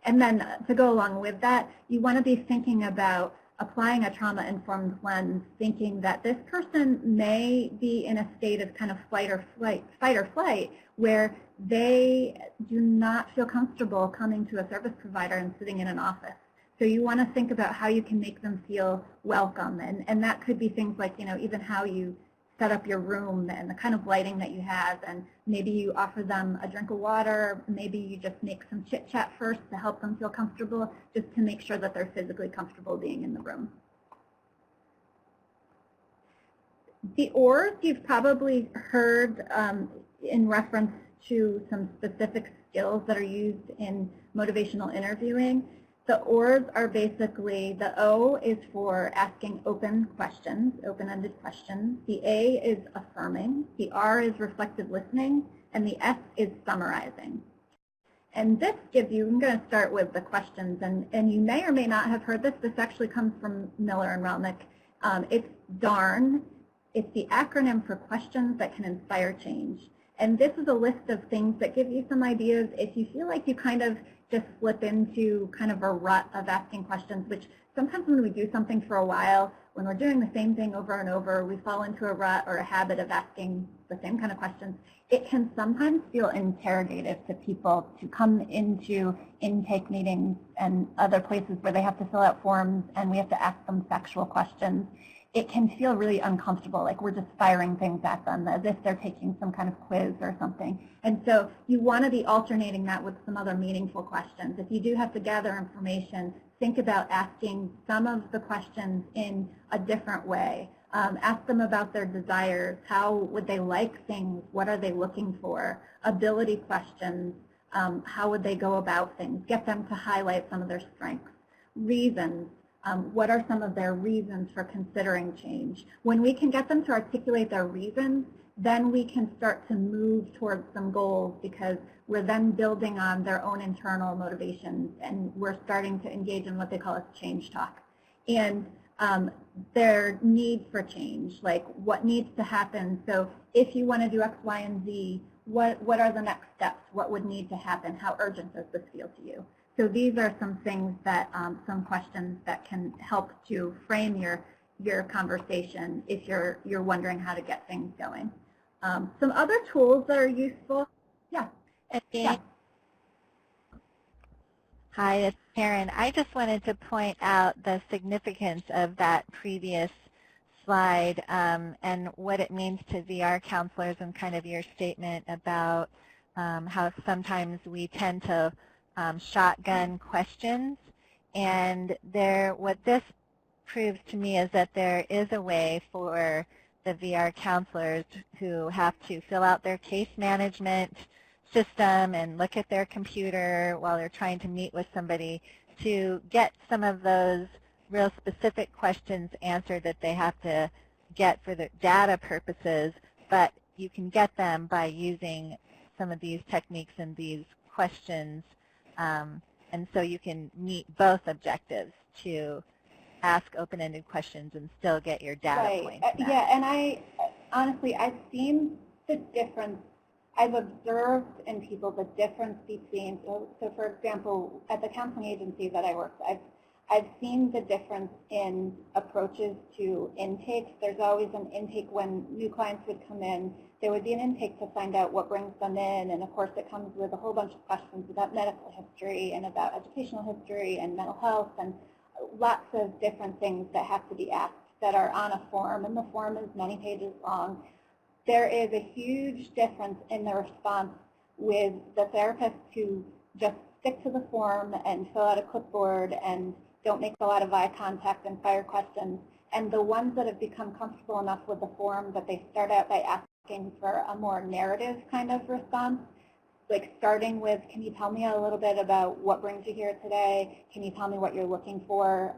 And then to go along with that, you want to be thinking about applying a trauma-informed lens, thinking that this person may be in a state of kind of fight or flight, where they do not feel comfortable coming to a service provider and sitting in an office. So you want to think about how you can make them feel welcome, and that could be things like, even how you set up your room and the kind of lighting that you have, and maybe you offer them a drink of water, maybe you just make some chit chat first to help them feel comfortable, just to make sure that they're physically comfortable being in the room. The ORs you've probably heard in reference to some specific skills that are used in motivational interviewing. The ORs are basically, the O is for asking open questions, open-ended questions. The A is affirming. The R is reflective listening. And the S is summarizing. And this gives you, I'm going to start with the questions. And you may or may not have heard this. This actually comes from Miller and Relnick. It's DARN. It's the acronym for questions that can inspire change. And this is a list of things that give you some ideas if you feel like you kind of just slip into kind of a rut of asking questions, which sometimes when we do something for a while, when we're doing the same thing over and over, we fall into a rut or a habit of asking the same kind of questions. It can sometimes feel interrogative to people to come into intake meetings and other places where they have to fill out forms and we have to ask them factual questions. It can feel really uncomfortable, like we're just firing things at them as if they're taking some kind of quiz or something. And so you want to be alternating that with some other meaningful questions. If you do have to gather information, think about asking some of the questions in a different way. Ask them about their desires. How would they like things? What are they looking for? Ability questions. How would they go about things? Get them to highlight some of their strengths. Reasons. What are some of their reasons for considering change? When we can get them to articulate their reasons, then we can start to move towards some goals because we're then building on their own internal motivations and we're starting to engage in what they call as change talk. And their need for change, like what needs to happen. So if you want to do X, Y, and Z, what are the next steps? What would need to happen? How urgent does this feel to you? So these are some things that, some questions that can help to frame your conversation if you're wondering how to get things going. Some other tools that are useful. Yeah. Yeah. Hi, it's Karen. I just wanted to point out the significance of that previous slide and what it means to VR counselors and kind of your statement about how sometimes we tend to shotgun questions. And what this proves to me is that there is a way for the VR counselors who have to fill out their case management system and look at their computer while they're trying to meet with somebody to get some of those real specific questions answered that they have to get for the data purposes, but you can get them by using some of these techniques and these questions, and so you can meet both objectives to ask open-ended questions and still get your data points met. Yeah, and honestly, I've seen the difference. I've observed in people the difference between, so for example, at the counseling agency that I work with, I've seen the difference in approaches to intakes. There's always an intake when new clients would come in. There would be an intake to find out what brings them in, and of course it comes with a whole bunch of questions about medical history and about educational history and mental health and lots of different things that have to be asked that are on a form, and the form is many pages long. There is a huge difference in the response with the therapists who just stick to the form and fill out a clipboard and don't make a lot of eye contact and fire questions, and the ones that have become comfortable enough with the form that they start out by asking for a more narrative kind of response, like starting with, can you tell me a little bit about what brings you here today? Can you tell me what you're looking for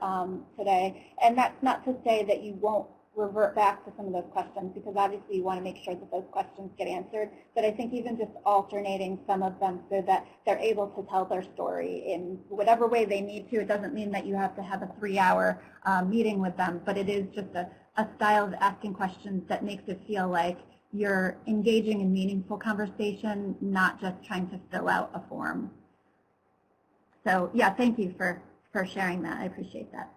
today? And that's not to say that you won't revert back to some of those questions, because obviously you want to make sure that those questions get answered. But I think even just alternating some of them so that they're able to tell their story in whatever way they need to. It doesn't mean that you have to have a 3-hour meeting with them, but it is just a style of asking questions that makes it feel like you're engaging in meaningful conversation, not just trying to fill out a form. So yeah, thank you for sharing that. I appreciate that.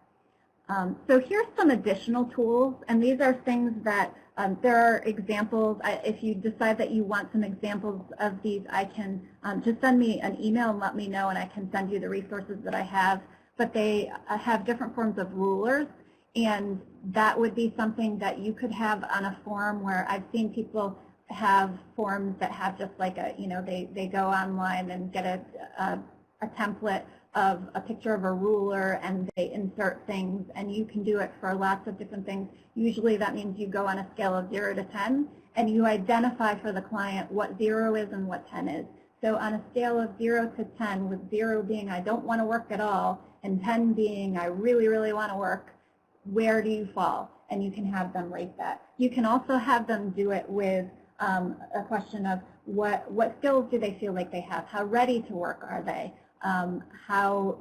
So here's some additional tools, and these are things that there are examples. If you decide that you want some examples of these, I can just send me an email and let me know, and I can send you the resources that I have. But they have different forms of rulers, and that would be something that you could have on a form, where I've seen people have forms that have just like a, they go online and get a template of a picture of a ruler and they insert things, and you can do it for lots of different things. Usually that means you go on a scale of 0 to 10 and you identify for the client what 0 is and what 10 is. So on a scale of 0 to 10, with 0 being I don't want to work at all and 10 being I really, really want to work, where do you fall? And you can have them rate that. You can also have them do it with a question of what skills do they feel like they have? How ready to work are they? How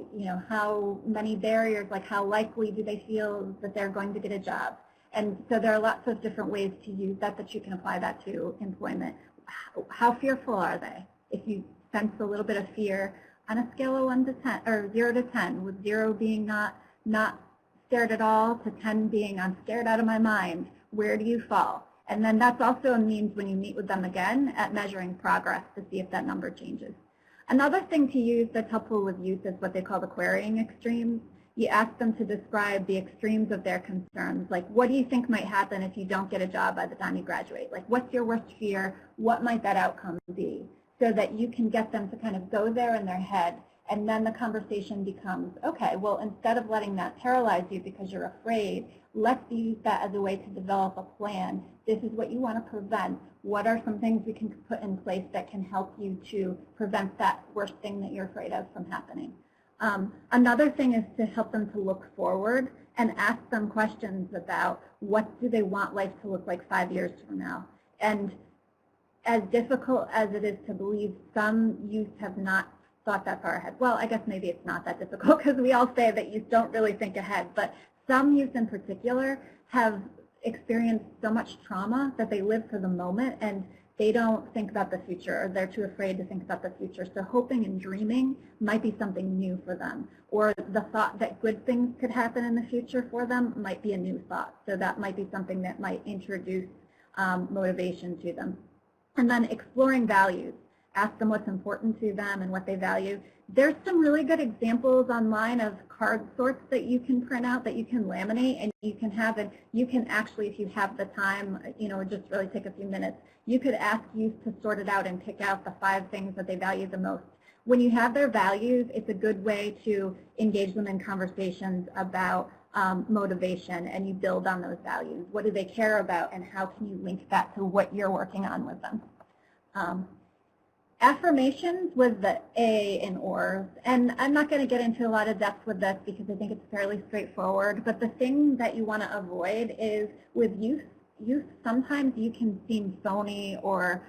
many barriers, like how likely do they feel that they're going to get a job? And so there are lots of different ways to use that you can apply that to employment. How fearful are they? If you sense a little bit of fear on a scale of 1 to 10, or 0 to 10, with 0 being not scared at all to 10 being I'm scared out of my mind, where do you fall? And then that's also a means when you meet with them again at measuring progress to see if that number changes. Another thing to use that's helpful with youth is what they call the querying extremes. You ask them to describe the extremes of their concerns, like what do you think might happen if you don't get a job by the time you graduate? Like what's your worst fear? What might that outcome be? So that you can get them to kind of go there in their head, and then the conversation becomes, okay, well, instead of letting that paralyze you because you're afraid, let's use that as a way to develop a plan. This is what you want to prevent. What are some things we can put in place that can help you to prevent that worst thing that you're afraid of from happening? Another thing is to help them to look forward and ask them questions about what do they want life to look like 5 years from now. And as difficult as it is to believe, some youth have not thought that far ahead. Well, I guess maybe it's not that difficult because we all say that youth don't really think ahead, but some youth in particular have experienced so much trauma that they live for the moment and they don't think about the future, or they're too afraid to think about the future. So hoping and dreaming might be something new for them, or the thought that good things could happen in the future for them might be a new thought. So that might be something that might introduce motivation to them. And then exploring values. Ask them what's important to them and what they value. There's some really good examples online of card sorts that you can print out, that you can laminate, and you can have it. You can actually, if you have the time, just really take a few minutes, you could ask youth to sort it out and pick out the 5 things that they value the most. When you have their values, it's a good way to engage them in conversations about motivation, and you build on those values. What do they care about, and how can you link that to what you're working on with them? Affirmations was the A in ORS, and I'm not going to get into a lot of depth with this because I think it's fairly straightforward, but the thing that you want to avoid is with youth, sometimes you can seem phony or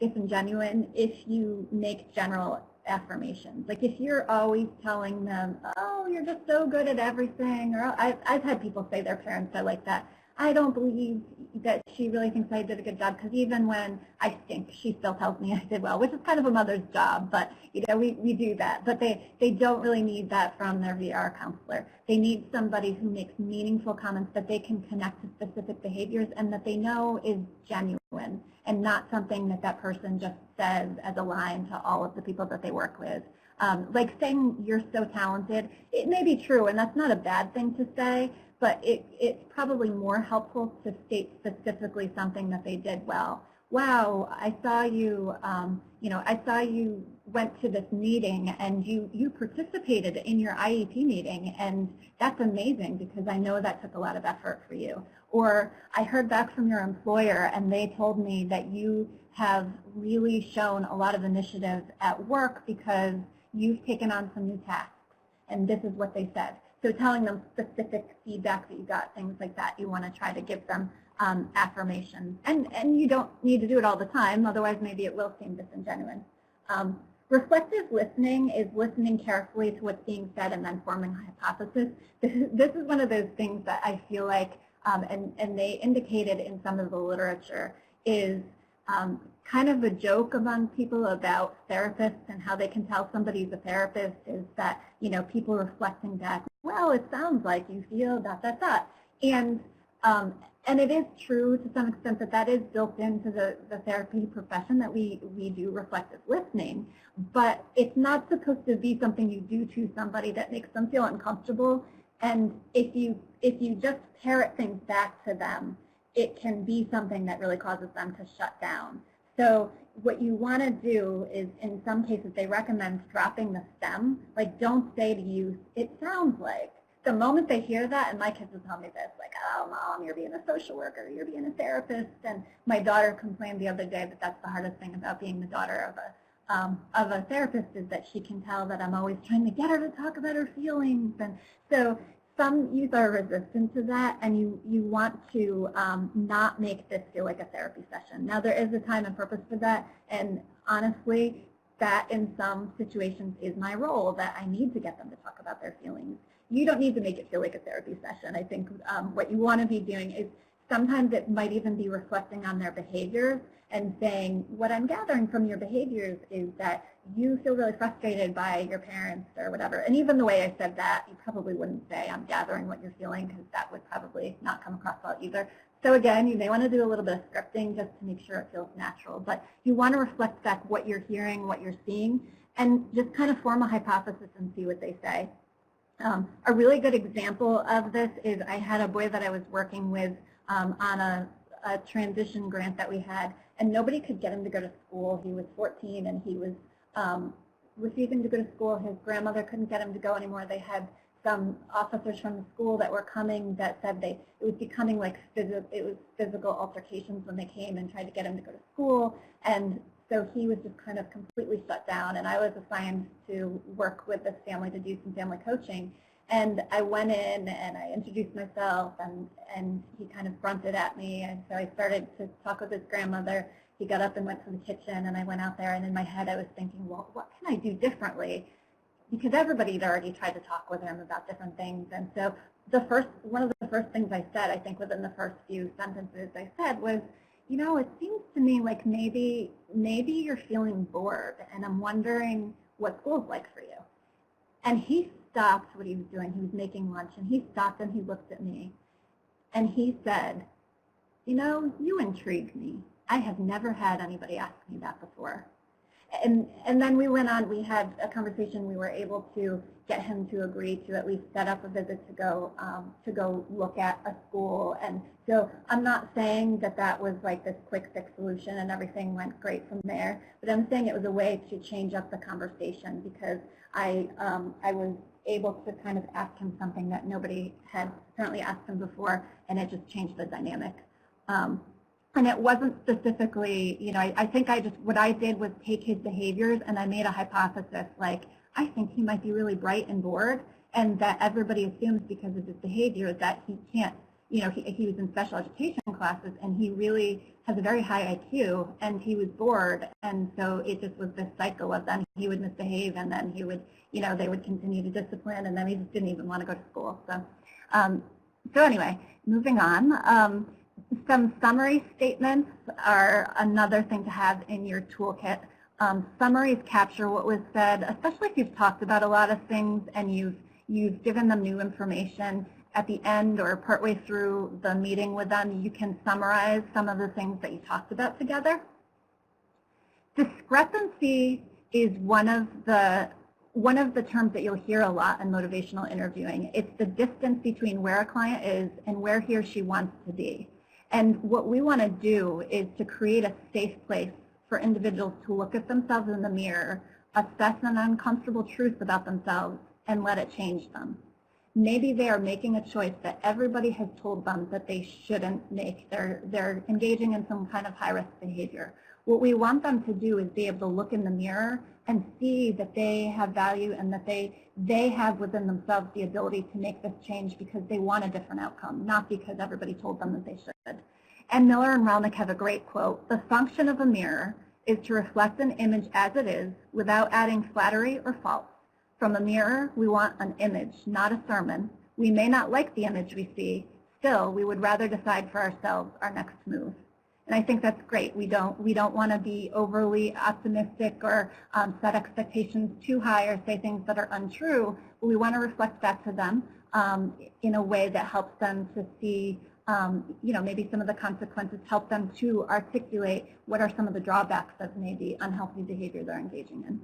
disingenuine if you make general affirmations. Like if you're always telling them, oh, you're just so good at everything, or I've had people say their parents are like that. I don't believe that she really thinks I did a good job because even when I stink, she still tells me I did well, which is kind of a mother's job, but you know, we do that. But they don't really need that from their VR counselor. They need somebody who makes meaningful comments that they can connect to specific behaviors and that they know is genuine and not something that that person just says as a line to all of the people that they work with. Like saying you're so talented, it may be true, and that's not a bad thing to say, but it's probably more helpful to state specifically something that they did well. Wow, I saw you, I saw you went to this meeting and you participated in your IEP meeting, and that's amazing because I know that took a lot of effort for you. Or I heard back from your employer and they told me that you have really shown a lot of initiative at work because you've taken on some new tasks, and this is what they said. So telling them specific feedback that you got, things like that, you want to try to give them affirmations. And you don't need to do it all the time, otherwise maybe it will seem disingenuous. Reflective listening is listening carefully to what's being said and then forming a hypothesis. This is one of those things that I feel like, and they indicated in some of the literature, is kind of a joke among people about therapists and how they can tell somebody's a therapist is that, you know, people reflecting back, well, it sounds like you feel ... And it is true to some extent that that is built into the therapy profession that we do reflective listening, but it's not supposed to be something you do to somebody that makes them feel uncomfortable. And if you just parrot things back to them, it can be something that really causes them to shut down. So what you want to do is, in some cases, they recommend dropping the stem. Like, don't say to youth, it sounds like. The moment they hear that, and my kids will tell me this, like, oh, Mom, you're being a social worker, you're being a therapist. And my daughter complained the other day that that's the hardest thing about being the daughter of a therapist is that she can tell that I'm always trying to get her to talk about her feelings. And so some youth are resistant to that, and you want to not make this feel like a therapy session. Now, there is a time and purpose for that, and honestly, that in some situations is my role, that I need to get them to talk about their feelings. You don't need to make it feel like a therapy session. I think what you want to be doing is sometimes it might even be reflecting on their behaviors and saying, what I'm gathering from your behaviors is that you feel really frustrated by your parents or whatever. And even the way I said that, you probably wouldn't say I'm gathering what you're feeling because that would probably not come across well either. So again, you may want to do a little bit of scripting just to make sure it feels natural. But you want to reflect back what you're hearing, what you're seeing, and just kind of form a hypothesis and see what they say. A really good example of this is I had a boy that I was working with on a transition grant that we had, and nobody could get him to go to school. He was 14 and he was refusing to go to school. His grandmother couldn't get him to go anymore. They had some officers from the school that were coming that said it was becoming like physical altercations when they came and tried to get him to go to school. And so he was just kind of completely shut down, and I was assigned to work with this family to do some family coaching. And I went in and I introduced myself, and he kind of grunted at me, and so I started to talk with his grandmother. He got up and went to the kitchen, and I went out there, and in my head I was thinking, well, what can I do differently? Because everybody had already tried to talk with him about different things. And so one of the first things I said, I think within the first few sentences I said was, you know, it seems to me like maybe you're feeling bored, and I'm wondering what school's like for you. And he stopped what he was doing. He was making lunch, and he stopped and he looked at me, and he said, you know, you intrigue me. I have never had anybody ask me that before. And then we went on, we had a conversation, we were able to get him to agree to at least set up a visit to go look at a school. And so I'm not saying that that was like this quick fix solution and everything went great from there, but I'm saying it was a way to change up the conversation because I was able to kind of ask him something that nobody had apparently asked him before, and it just changed the dynamic. And it wasn't specifically, I think what I did was take his behaviors and I made a hypothesis, like, I think he might be really bright and bored, and that everybody assumes because of his behavior that he can't, he was in special education classes and he really has a very high IQ and he was bored, and so it just was this cycle of then he would misbehave and then he would, they would continue to discipline and then he just didn't even want to go to school. So anyway, moving on. Some summary statements are another thing to have in your toolkit. Summaries capture what was said, especially if you've talked about a lot of things and you've given them new information. At the end or partway through the meeting with them, you can summarize some of the things that you talked about together. Discrepancy is one of the terms that you'll hear a lot in motivational interviewing. It's the distance between where a client is and where he or she wants to be. And what we want to do is to create a safe place for individuals to look at themselves in the mirror, assess an uncomfortable truth about themselves, and let it change them. Maybe they are making a choice that everybody has told them that they shouldn't make. They're engaging in some kind of high-risk behavior. What we want them to do is be able to look in the mirror and see that they have value and that they have within themselves the ability to make this change because they want a different outcome, not because everybody told them that they should. And Miller and Relnick have a great quote: "The function of a mirror is to reflect an image as it is without adding flattery or fault. From a mirror, we want an image, not a sermon. We may not like the image we see. Still, we would rather decide for ourselves our next move." And I think that's great. We don't want to be overly optimistic or set expectations too high or say things that are untrue. But we want to reflect back to them in a way that helps them to see, maybe some of the consequences, help them to articulate what are some of the drawbacks of maybe unhealthy behavior they're engaging in.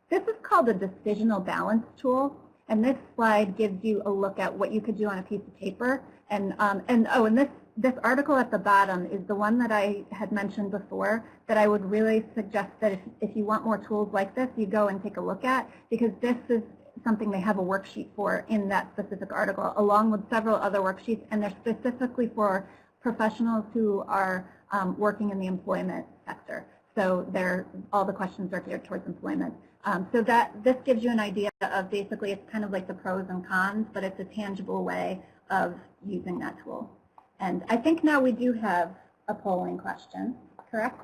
This is called a decisional balance tool, and this slide gives you a look at what you could do on a piece of paper. And this article at the bottom is the one that I had mentioned before that I would really suggest that if you want more tools like this, you go and take a look at, because this is something they have a worksheet for in that specific article, along with several other worksheets, and they're specifically for professionals who are working in the employment sector. So all the questions are geared towards employment. So this gives you an idea of basically it's kind of like the pros and cons, but it's a tangible way of using that tool. And I think now we do have a polling question, correct?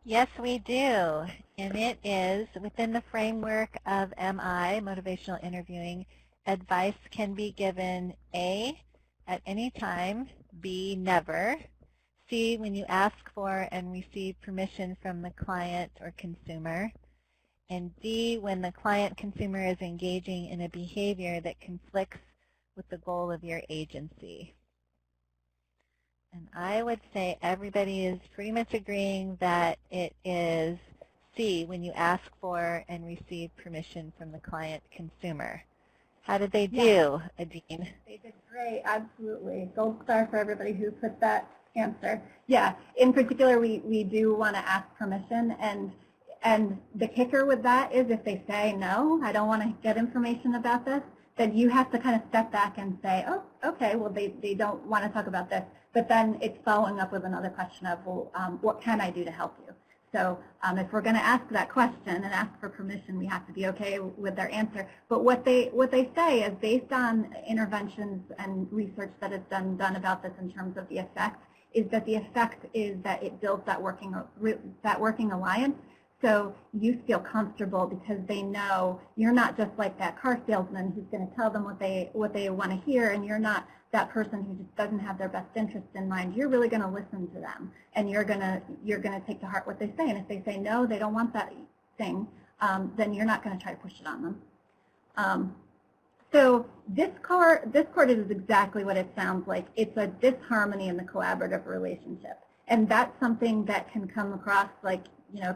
Yes, we do. And it is within the framework of MI, motivational interviewing, advice can be given A, at any time, B, never, C, when you ask for and receive permission from the client or consumer, and D, when the client consumer is engaging in a behavior that conflicts with the goal of your agency. And I would say everybody is pretty much agreeing that it is C, when you ask for and receive permission from the client consumer. How did they do, Adine? They did great, absolutely. Gold star for everybody who put that answer. Yeah, in particular, we do want to ask permission, and the kicker with that is if they say, no, I don't want to get information about this, then you have to kind of step back and say, oh, okay, well, they don't want to talk about this. But then it's following up with another question of, well, what can I do to help you? So if we're going to ask that question and ask for permission, we have to be okay with their answer. But what they say is based on interventions and research that has been done about this in terms of the effect, is that the effect is that it builds that working alliance. So you feel comfortable because they know you're not just like that car salesman who's going to tell them what they want to hear, and you're not that person who just doesn't have their best interest in mind. You're really going to listen to them, and you're going to take to heart what they say. And if they say no, they don't want that thing, then you're not going to try to push it on them. So discord is exactly what it sounds like. It's a disharmony in the collaborative relationship, and that's something that can come across like,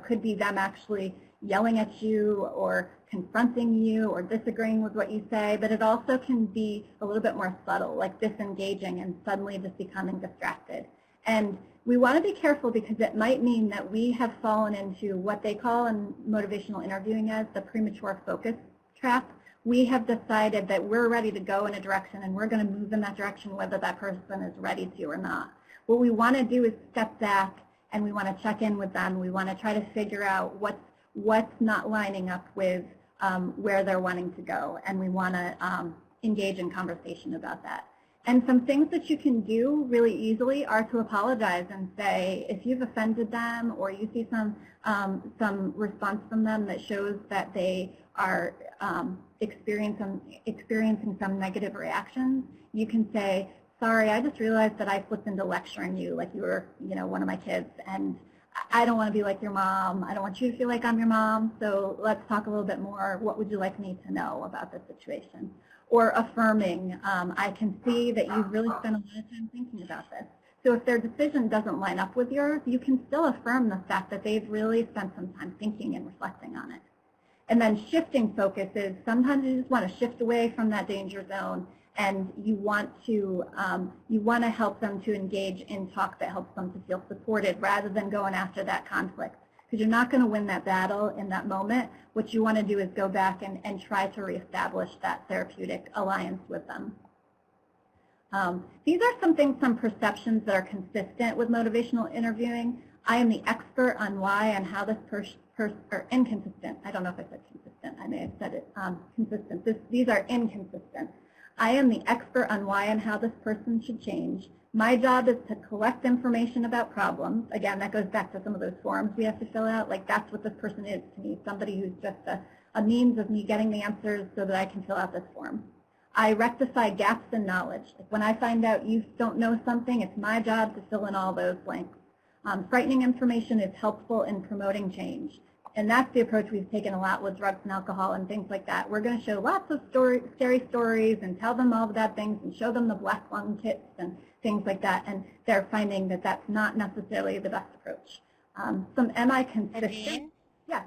could be them actually yelling at you or confronting you or disagreeing with what you say, but it also can be a little bit more subtle, like disengaging and suddenly just becoming distracted. And we want to be careful because it might mean that we have fallen into what they call in motivational interviewing as the premature focus trap, we have decided that we're ready to go in a direction and we're going to move in that direction whether that person is ready to or not. What we want to do is step back and we want to check in with them. We want to try to figure out what's not lining up with where they're wanting to go, and we want to engage in conversation about that. And some things that you can do really easily are to apologize and say, if you've offended them or you see some response from them that shows that they are experiencing some negative reactions, you can say, sorry, I just realized that I flipped into lecturing you like you were, one of my kids, and I don't want to be like your mom. I don't want you to feel like I'm your mom, so let's talk a little bit more. What would you like me to know about this situation? Or affirming, I can see that you've really spent a lot of time thinking about this. So if their decision doesn't line up with yours, you can still affirm the fact that they've really spent some time thinking and reflecting on it. And then shifting focus is sometimes you just want to shift away from that danger zone, and you want to help them to engage in talk that helps them to feel supported rather than going after that conflict. Because you're not going to win that battle in that moment. What you want to do is go back and try to reestablish that therapeutic alliance with them. These are some perceptions that are consistent with motivational interviewing. I am the expert on why and how this person, or inconsistent. I don't know if I said consistent. I may have said it consistent. These are inconsistent. I am the expert on why and how this person should change. My job is to collect information about problems. Again, that goes back to some of those forms we have to fill out. Like, that's what this person is to me, somebody who's just a means of me getting the answers so that I can fill out this form. I rectify gaps in knowledge. Like, when I find out you don't know something, it's my job to fill in all those blanks. Frightening information is helpful in promoting change. And that's the approach we've taken a lot with drugs and alcohol and things like that. We're going to show lots of scary stories and tell them all the bad things and show them the black lung kits and things like that. And they're finding that that's not necessarily the best approach. Am I consistent? Nadine? Yeah.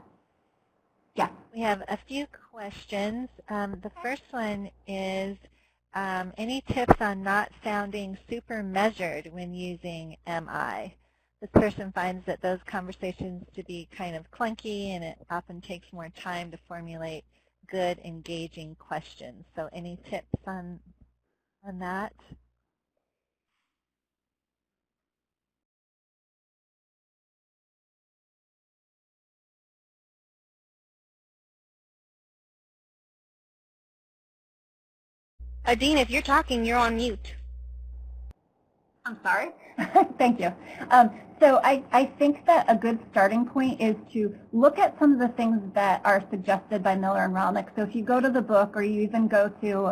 Yeah. We have a few questions. The first one is, any tips on not sounding super measured when using MI? This person finds that those conversations to be kind of clunky, and it often takes more time to formulate good, engaging questions. So any tips on that? Dean, if you're talking, you're on mute. I'm sorry. Thank you. So I think that a good starting point is to look at some of the things that are suggested by Miller and Rolnick. So if you go to the book, or you even go to,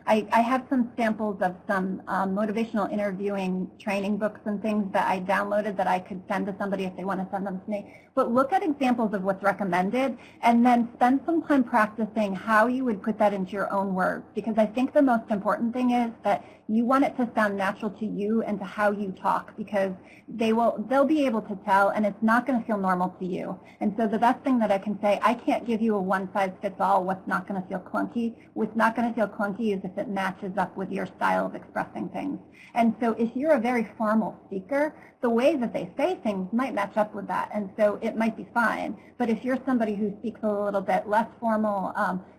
I have some samples of some motivational interviewing training books and things that I downloaded that I could send to somebody if they want to send them to me. But look at examples of what's recommended, and then spend some time practicing how you would put that into your own words. Because I think the most important thing is that you want it to sound natural to you and to how you talk, because they'll be able to tell, and it's not going to feel normal to you. And so the best thing that I can say, I can't give you a one-size-fits-all what's not going to feel clunky. What's not going to feel clunky is if it matches up with your style of expressing things. And so if you're a very formal speaker, the way that they say things might match up with that, and so it might be fine. But if you're somebody who speaks a little bit less formal,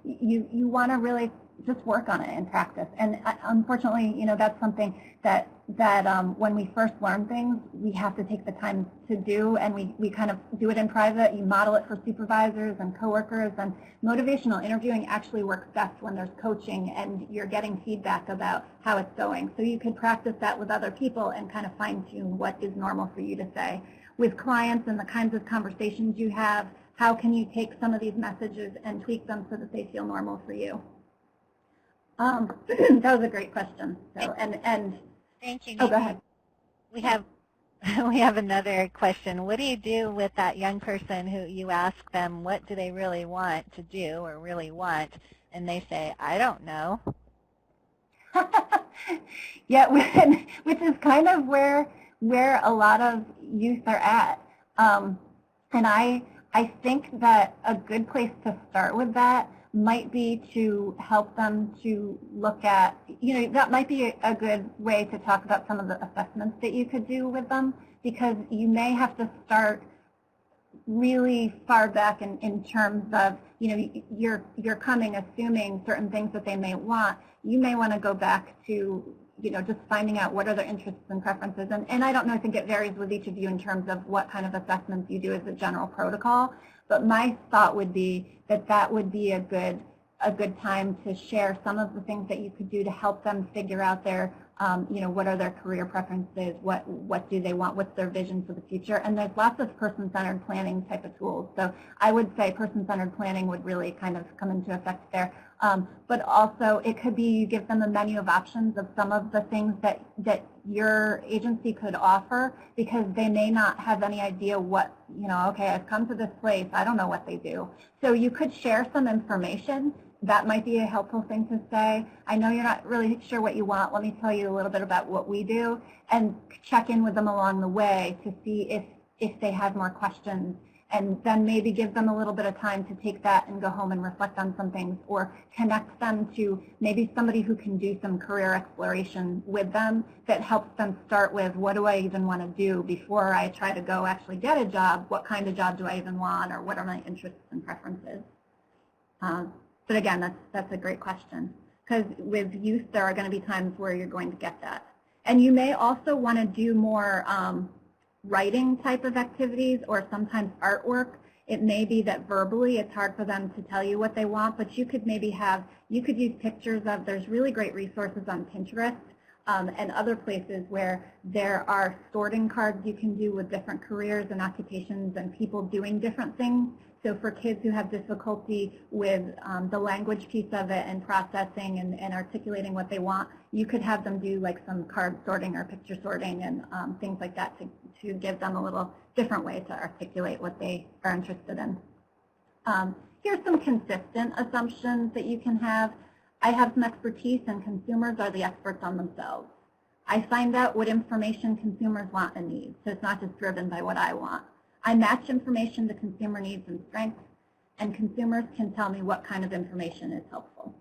you want to really just work on it and practice. And unfortunately, that's something that when we first learn things, we have to take the time to do, and we kind of do it in private. You model it for supervisors and coworkers, and motivational interviewing actually works best when there's coaching and you're getting feedback about how it's going. So you can practice that with other people and kind of fine-tune what is normal for you to say. With clients and the kinds of conversations you have, how can you take some of these messages and tweak them so that they feel normal for you? That was a great question. So, and thank you. Oh, go ahead. We have another question. What do you do with that young person who you ask them what do they really want to do or really want, and they say, I don't know? Yeah, which is kind of where a lot of youth are at. And I think that a good place to start with that might be to help them to look at, that might be a good way to talk about some of the assessments that you could do with them, because you may have to start really far back in terms of, you're coming assuming certain things that they may want. You may want to go back to, just finding out what are their interests and preferences. And I don't know, I think it varies with each of you in terms of what kind of assessments you do as a general protocol. But my thought would be that that would be a good time to share some of the things that you could do to help them figure out their, what are their career preferences, what do they want, what's their vision for the future. And there's lots of person-centered planning type of tools. So I would say person-centered planning would really kind of come into effect there. But also it could be you give them a menu of options of some of the things that your agency could offer, because they may not have any idea what, okay, I've come to this place, I don't know what they do. So you could share some information. That might be a helpful thing to say. I know you're not really sure what you want. Let me tell you a little bit about what we do, and check in with them along the way to see if they have more questions, and then maybe give them a little bit of time to take that and go home and reflect on some things, or connect them to maybe somebody who can do some career exploration with them that helps them start with, what do I even want to do before I try to go actually get a job? What kind of job do I even want, or what are my interests and preferences? But again, that's a great question, because with youth there are going to be times where you're going to get that. And you may also want to do more writing type of activities, or sometimes artwork. It may be that verbally it's hard for them to tell you what they want, but you could maybe use pictures of, there's really great resources on Pinterest and other places where there are sorting cards you can do with different careers and occupations and people doing different things. So for kids who have difficulty with the language piece of it and processing and articulating what they want, you could have them do like some card sorting or picture sorting and things like that to give them a little different way to articulate what they are interested in. Here's some consistent assumptions that you can have. I have some expertise, and consumers are the experts on themselves. I find out what information consumers want and need, so it's not just driven by what I want. I match information to consumer needs and strengths, and consumers can tell me what kind of information is helpful.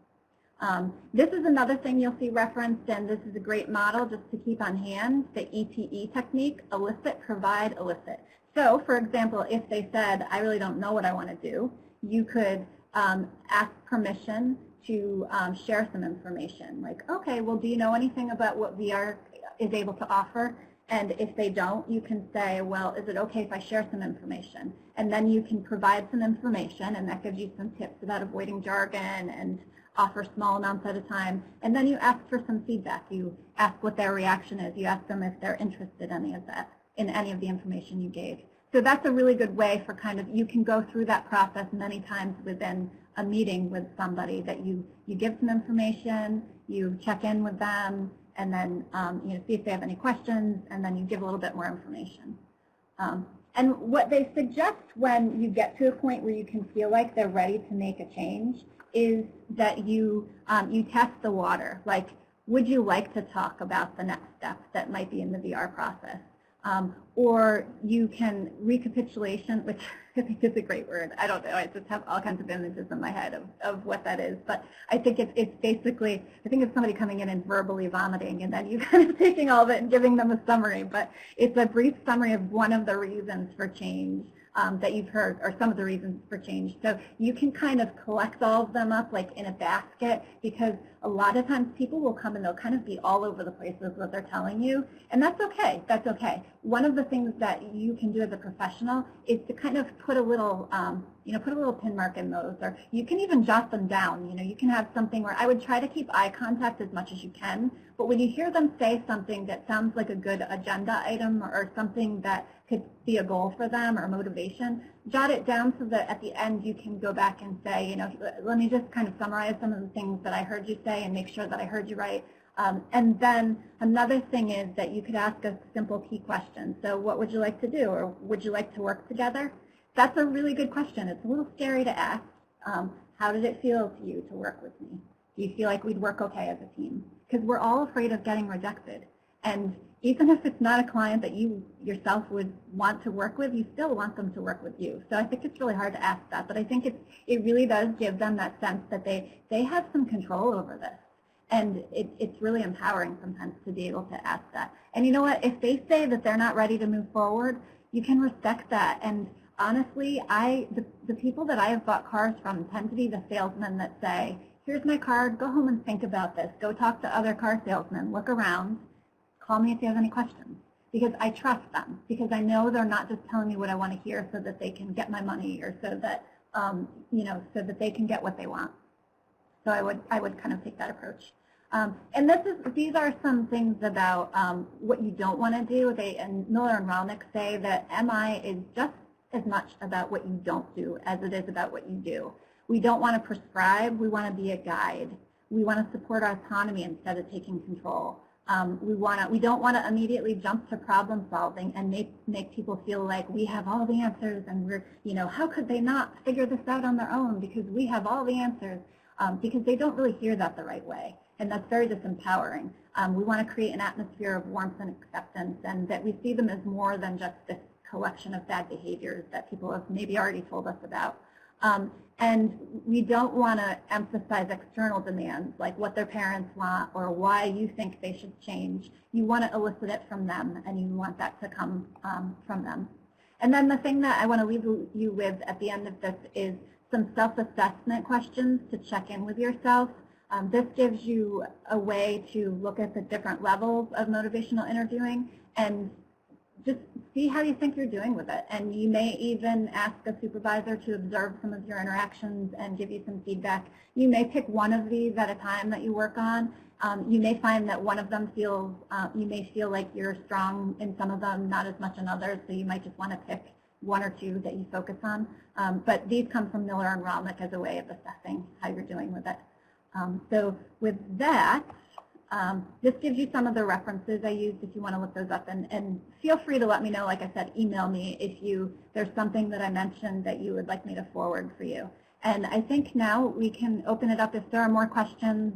This is another thing you'll see referenced, and this is a great model just to keep on hand, the EPE technique, elicit, provide, elicit. So, for example, if they said, I really don't know what I want to do, you could ask permission to share some information. Like, okay, well, do you know anything about what VR is able to offer? And if they don't, you can say, well, is it okay if I share some information? And then you can provide some information, and that gives you some tips about avoiding jargon and offer small amounts at a time. And then you ask for some feedback. You ask what their reaction is. You ask them if they're interested in any of the information you gave. So that's a really good way for you can go through that process many times within a meeting with somebody, that you give some information, you check in with them, and then see if they have any questions, and then you give a little bit more information. And what they suggest when you get to a point where you can feel like they're ready to make a change is that you test the water. Like, would you like to talk about the next step that might be in the VR process? Or you can recapitulation, which I think is a great word. I don't know. I just have all kinds of images in my head of what that is. But I think it's basically, I think it's somebody coming in and verbally vomiting, and then you kind of taking all of it and giving them a summary. But it's a brief summary of one of the reasons for change that you've heard, or some of the reasons for change. So you can kind of collect all of them up like in a basket, because a lot of times people will come and they'll kind of be all over the place with what they're telling you, and that's okay. That's okay. One of the things that you can do as a professional is to kind of put a little, put a little pin mark in those, or you can even jot them down. You can have something where I would try to keep eye contact as much as you can, but when you hear them say something that sounds like a good agenda item or something that could be a goal for them or motivation, jot it down so that at the end you can go back and say, let me just kind of summarize some of the things that I heard you say and make sure that I heard you right. And then another thing is that you could ask a simple key question. So what would you like to do, or would you like to work together? That's a really good question. It's a little scary to ask. How did it feel to you to work with me? Do you feel like we'd work okay as a team? Because we're all afraid of getting rejected. And even if it's not a client that you yourself would want to work with, you still want them to work with you. So I think it's really hard to ask that, but I think it really does give them that sense that they have some control over this. And it's really empowering sometimes to be able to ask that. And you know what? If they say that they're not ready to move forward, you can respect that. And honestly, the people that I have bought cars from tend to be the salesmen that say, here's my card, go home and think about this. Go talk to other car salesmen, look around, call me if you have any questions. Because I trust them, because I know they're not just telling me what I want to hear so that they can get my money or so that, so that they can get what they want. So I would kind of take that approach. And these are some things about what you don't want to do. And Miller and Rolnick say that MI is just as much about what you don't do as it is about what you do. We don't want to prescribe. We want to be a guide. We want to support autonomy instead of taking control. We don't want to immediately jump to problem solving and make people feel like we have all the answers and we're, how could they not figure this out on their own because we have all the answers, because they don't really hear that the right way. And that's very disempowering. We want to create an atmosphere of warmth and acceptance, and that we see them as more than just this collection of bad behaviors that people have maybe already told us about. And we don't want to emphasize external demands like what their parents want or why you think they should change. You want to elicit it from them, and you want that to come from them. And then the thing that I want to leave you with at the end of this is some self-assessment questions to check in with yourself. This gives you a way to look at the different levels of motivational interviewing and just see how you think you're doing with it. And you may even ask a supervisor to observe some of your interactions and give you some feedback. You may pick one of these at a time that you work on. You may find that one of them feels, you may feel like you're strong in some of them, not as much in others, so you might just want to pick one or two that you focus on. But these come from Miller and Rolnick as a way of assessing how you're doing with it. So with that, this gives you some of the references I used if you want to look those up, and feel free to let me know. Like I said, email me if there's something that I mentioned that you would like me to forward for you. And I think now we can open it up if there are more questions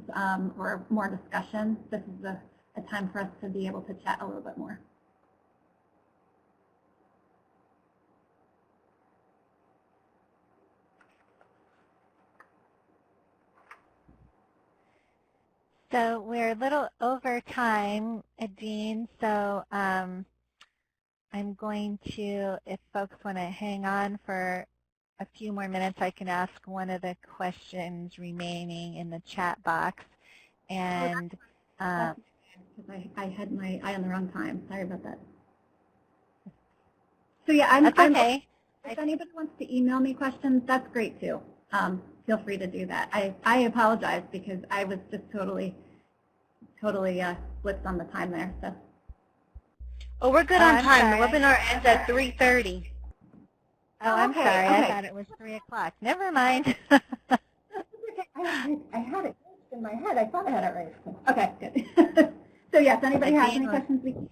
or more discussion. This is a time for us to be able to chat a little bit more. So we're a little over time, Dean, so I'm going to, if folks want to hang on for a few more minutes, I can ask one of the questions remaining in the chat box. And I had my eye on the wrong time. Sorry about that. So yeah, that's okay. If anybody wants to email me questions, that's great too. Feel free to do that. I apologize because I was just totally blitzed on the time there. So. Oh, we're good on time. The webinar ends at 3:30. Oh, I'm sorry. Okay. I thought it was 3 o'clock. Never mind. I had it in my head. I thought I had it right. Okay, good. So yes, anybody has any questions, we can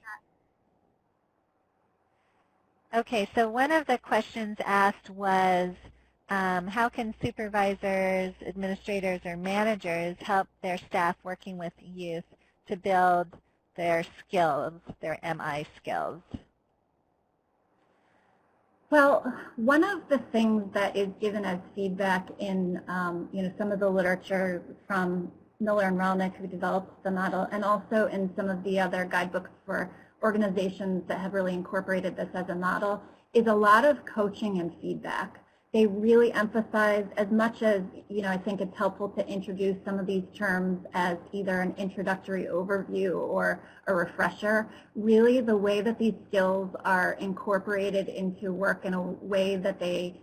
chat. Okay, so one of the questions asked was, how can supervisors, administrators, or managers help their staff working with youth to build their skills, their MI skills? Well, one of the things that is given as feedback in some of the literature from Miller and Rolnick, who developed the model, and also in some of the other guidebooks for organizations that have really incorporated this as a model, is a lot of coaching and feedback. They really emphasize, as much as, I think it's helpful to introduce some of these terms as either an introductory overview or a refresher, really the way that these skills are incorporated into work in a way that they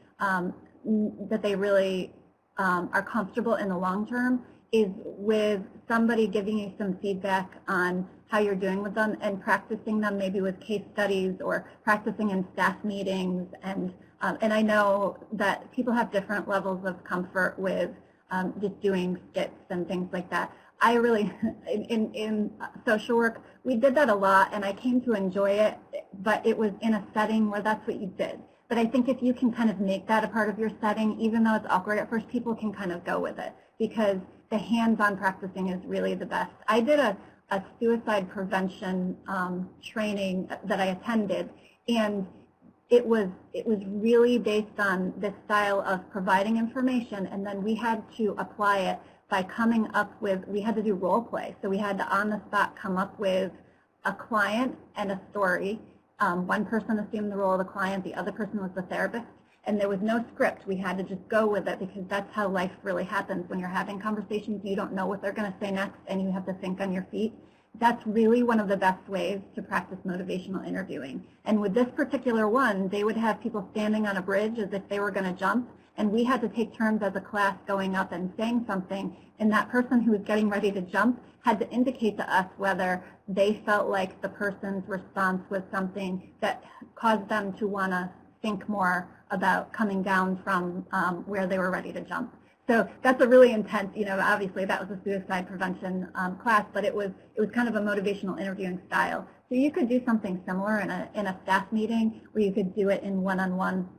really are comfortable in the long term is with somebody giving you some feedback on how you're doing with them and practicing them maybe with case studies or practicing in staff meetings. And I know that people have different levels of comfort with just doing skits and things like that. I really, in social work, we did that a lot, and I came to enjoy it, but it was in a setting where that's what you did. But I think if you can kind of make that a part of your setting, even though it's awkward at first, people can kind of go with it because the hands-on practicing is really the best. I did a suicide prevention training that I attended, and it was really based on this style of providing information, and then we had to apply it by coming up with, we had to do role play. So we had to on the spot come up with a client and a story. One person assumed the role of the client, the other person was the therapist, And there was no script. We had to just go with it because that's how life really happens. When you're having conversations, you don't know what they're going to say next, and you have to think on your feet. That's really one of the best ways to practice motivational interviewing. And with this particular one, they would have people standing on a bridge as if they were going to jump, and we had to take turns as a class going up and saying something, and that person who was getting ready to jump had to indicate to us whether they felt like the person's response was something that caused them to want to think more about coming down from where they were ready to jump. So that's a really intense, obviously that was a suicide prevention class, but it was kind of a motivational interviewing style. So you could do something similar in a staff meeting, where you could do it in one-on-one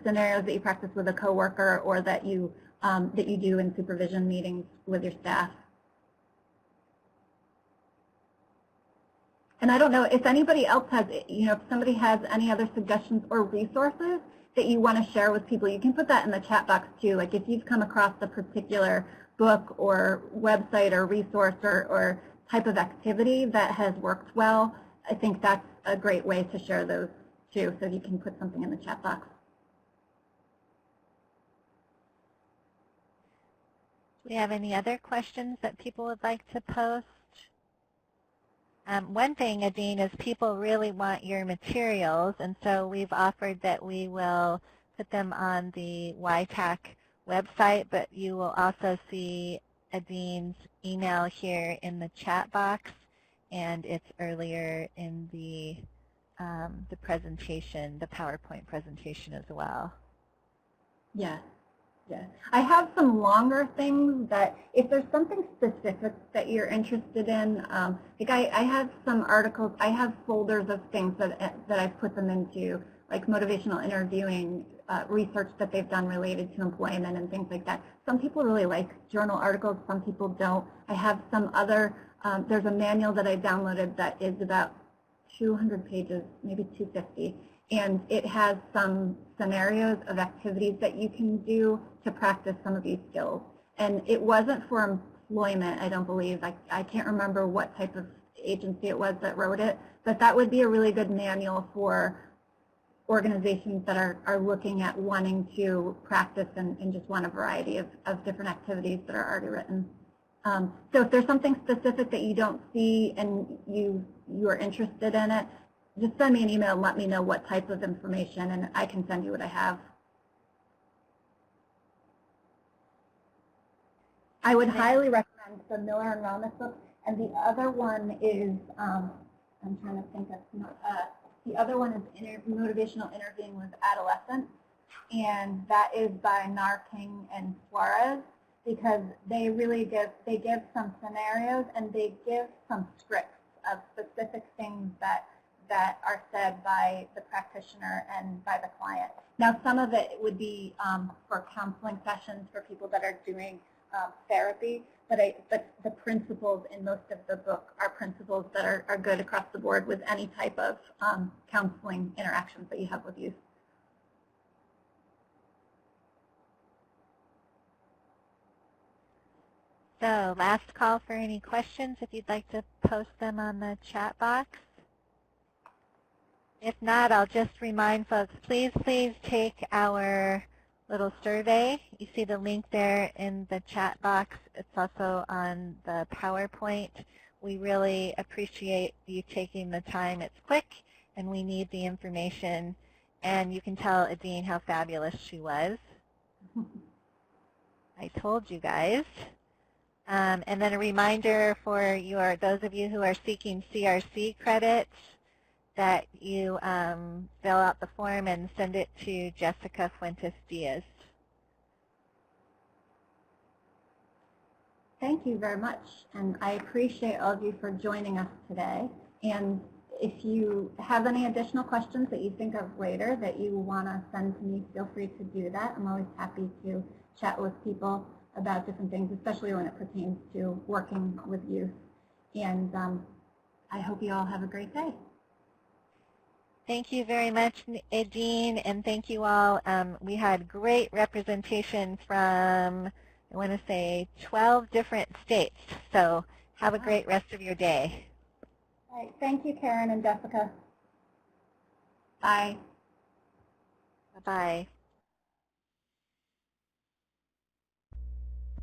scenarios that you practice with a coworker, or that you do in supervision meetings with your staff. And I don't know if anybody else has, if somebody has any other suggestions or resources that you want to share with people, you can put that in the chat box too. Like if you've come across a particular book or website or resource or type of activity that has worked well, I think that's a great way to share those too. So you can put something in the chat box. Do we have any other questions that people would like to post? One thing, Adine, is people really want your materials, and so we've offered that we will put them on the YTAC website, but you will also see Adine's email here in the chat box, and it's earlier in the presentation, the PowerPoint presentation as well. Yeah. Yeah. I have some longer things that if there's something specific that you're interested in, like I have some articles, I have folders of things that I've put them into, like motivational interviewing research that they've done related to employment and things like that. Some people really like journal articles, some people don't. I have some other, there's a manual that I downloaded that is about 200 pages, maybe 250. And it has some scenarios of activities that you can do to practice some of these skills. And it wasn't for employment, I don't believe. I can't remember what type of agency it was that wrote it, but that would be a really good manual for organizations that are looking at wanting to practice and just want a variety of different activities that are already written. So if there's something specific that you don't see and you are interested in it, just send me an email and let me know what type of information, and I can send you what I have. I would highly recommend the Miller and Wellness book, and the other one is, I'm trying to think of, the other one is Motivational Interviewing with Adolescence, and that is by Nar King and Suarez, because they really give some scenarios and they give some scripts of specific things that are said by the practitioner and by the client. Now, some of it would be for counseling sessions for people that are doing therapy, but the principles in most of the book are principles that are good across the board with any type of counseling interactions that you have with youth. So, last call for any questions if you'd like to post them on the chat box. If not, I'll just remind folks, please take our little survey. You see the link there in the chat box. It's also on the PowerPoint. We really appreciate you taking the time. It's quick, and we need the information. And you can tell Adine how fabulous she was. I told you guys. And then a reminder for those of you who are seeking CRC credits, that you fill out the form and send it to Jessica Fuentes-Diaz. Thank you very much, and I appreciate all of you for joining us today. And if you have any additional questions that you think of later that you want to send to me, feel free to do that. I'm always happy to chat with people about different things, especially when it pertains to working with youth. And I hope you all have a great day. Thank you very much, Adine, and thank you all. We had great representation from, I want to say, 12 different states. So have a great rest of your day. All right. Thank you, Karen and Jessica. Bye. Bye-bye.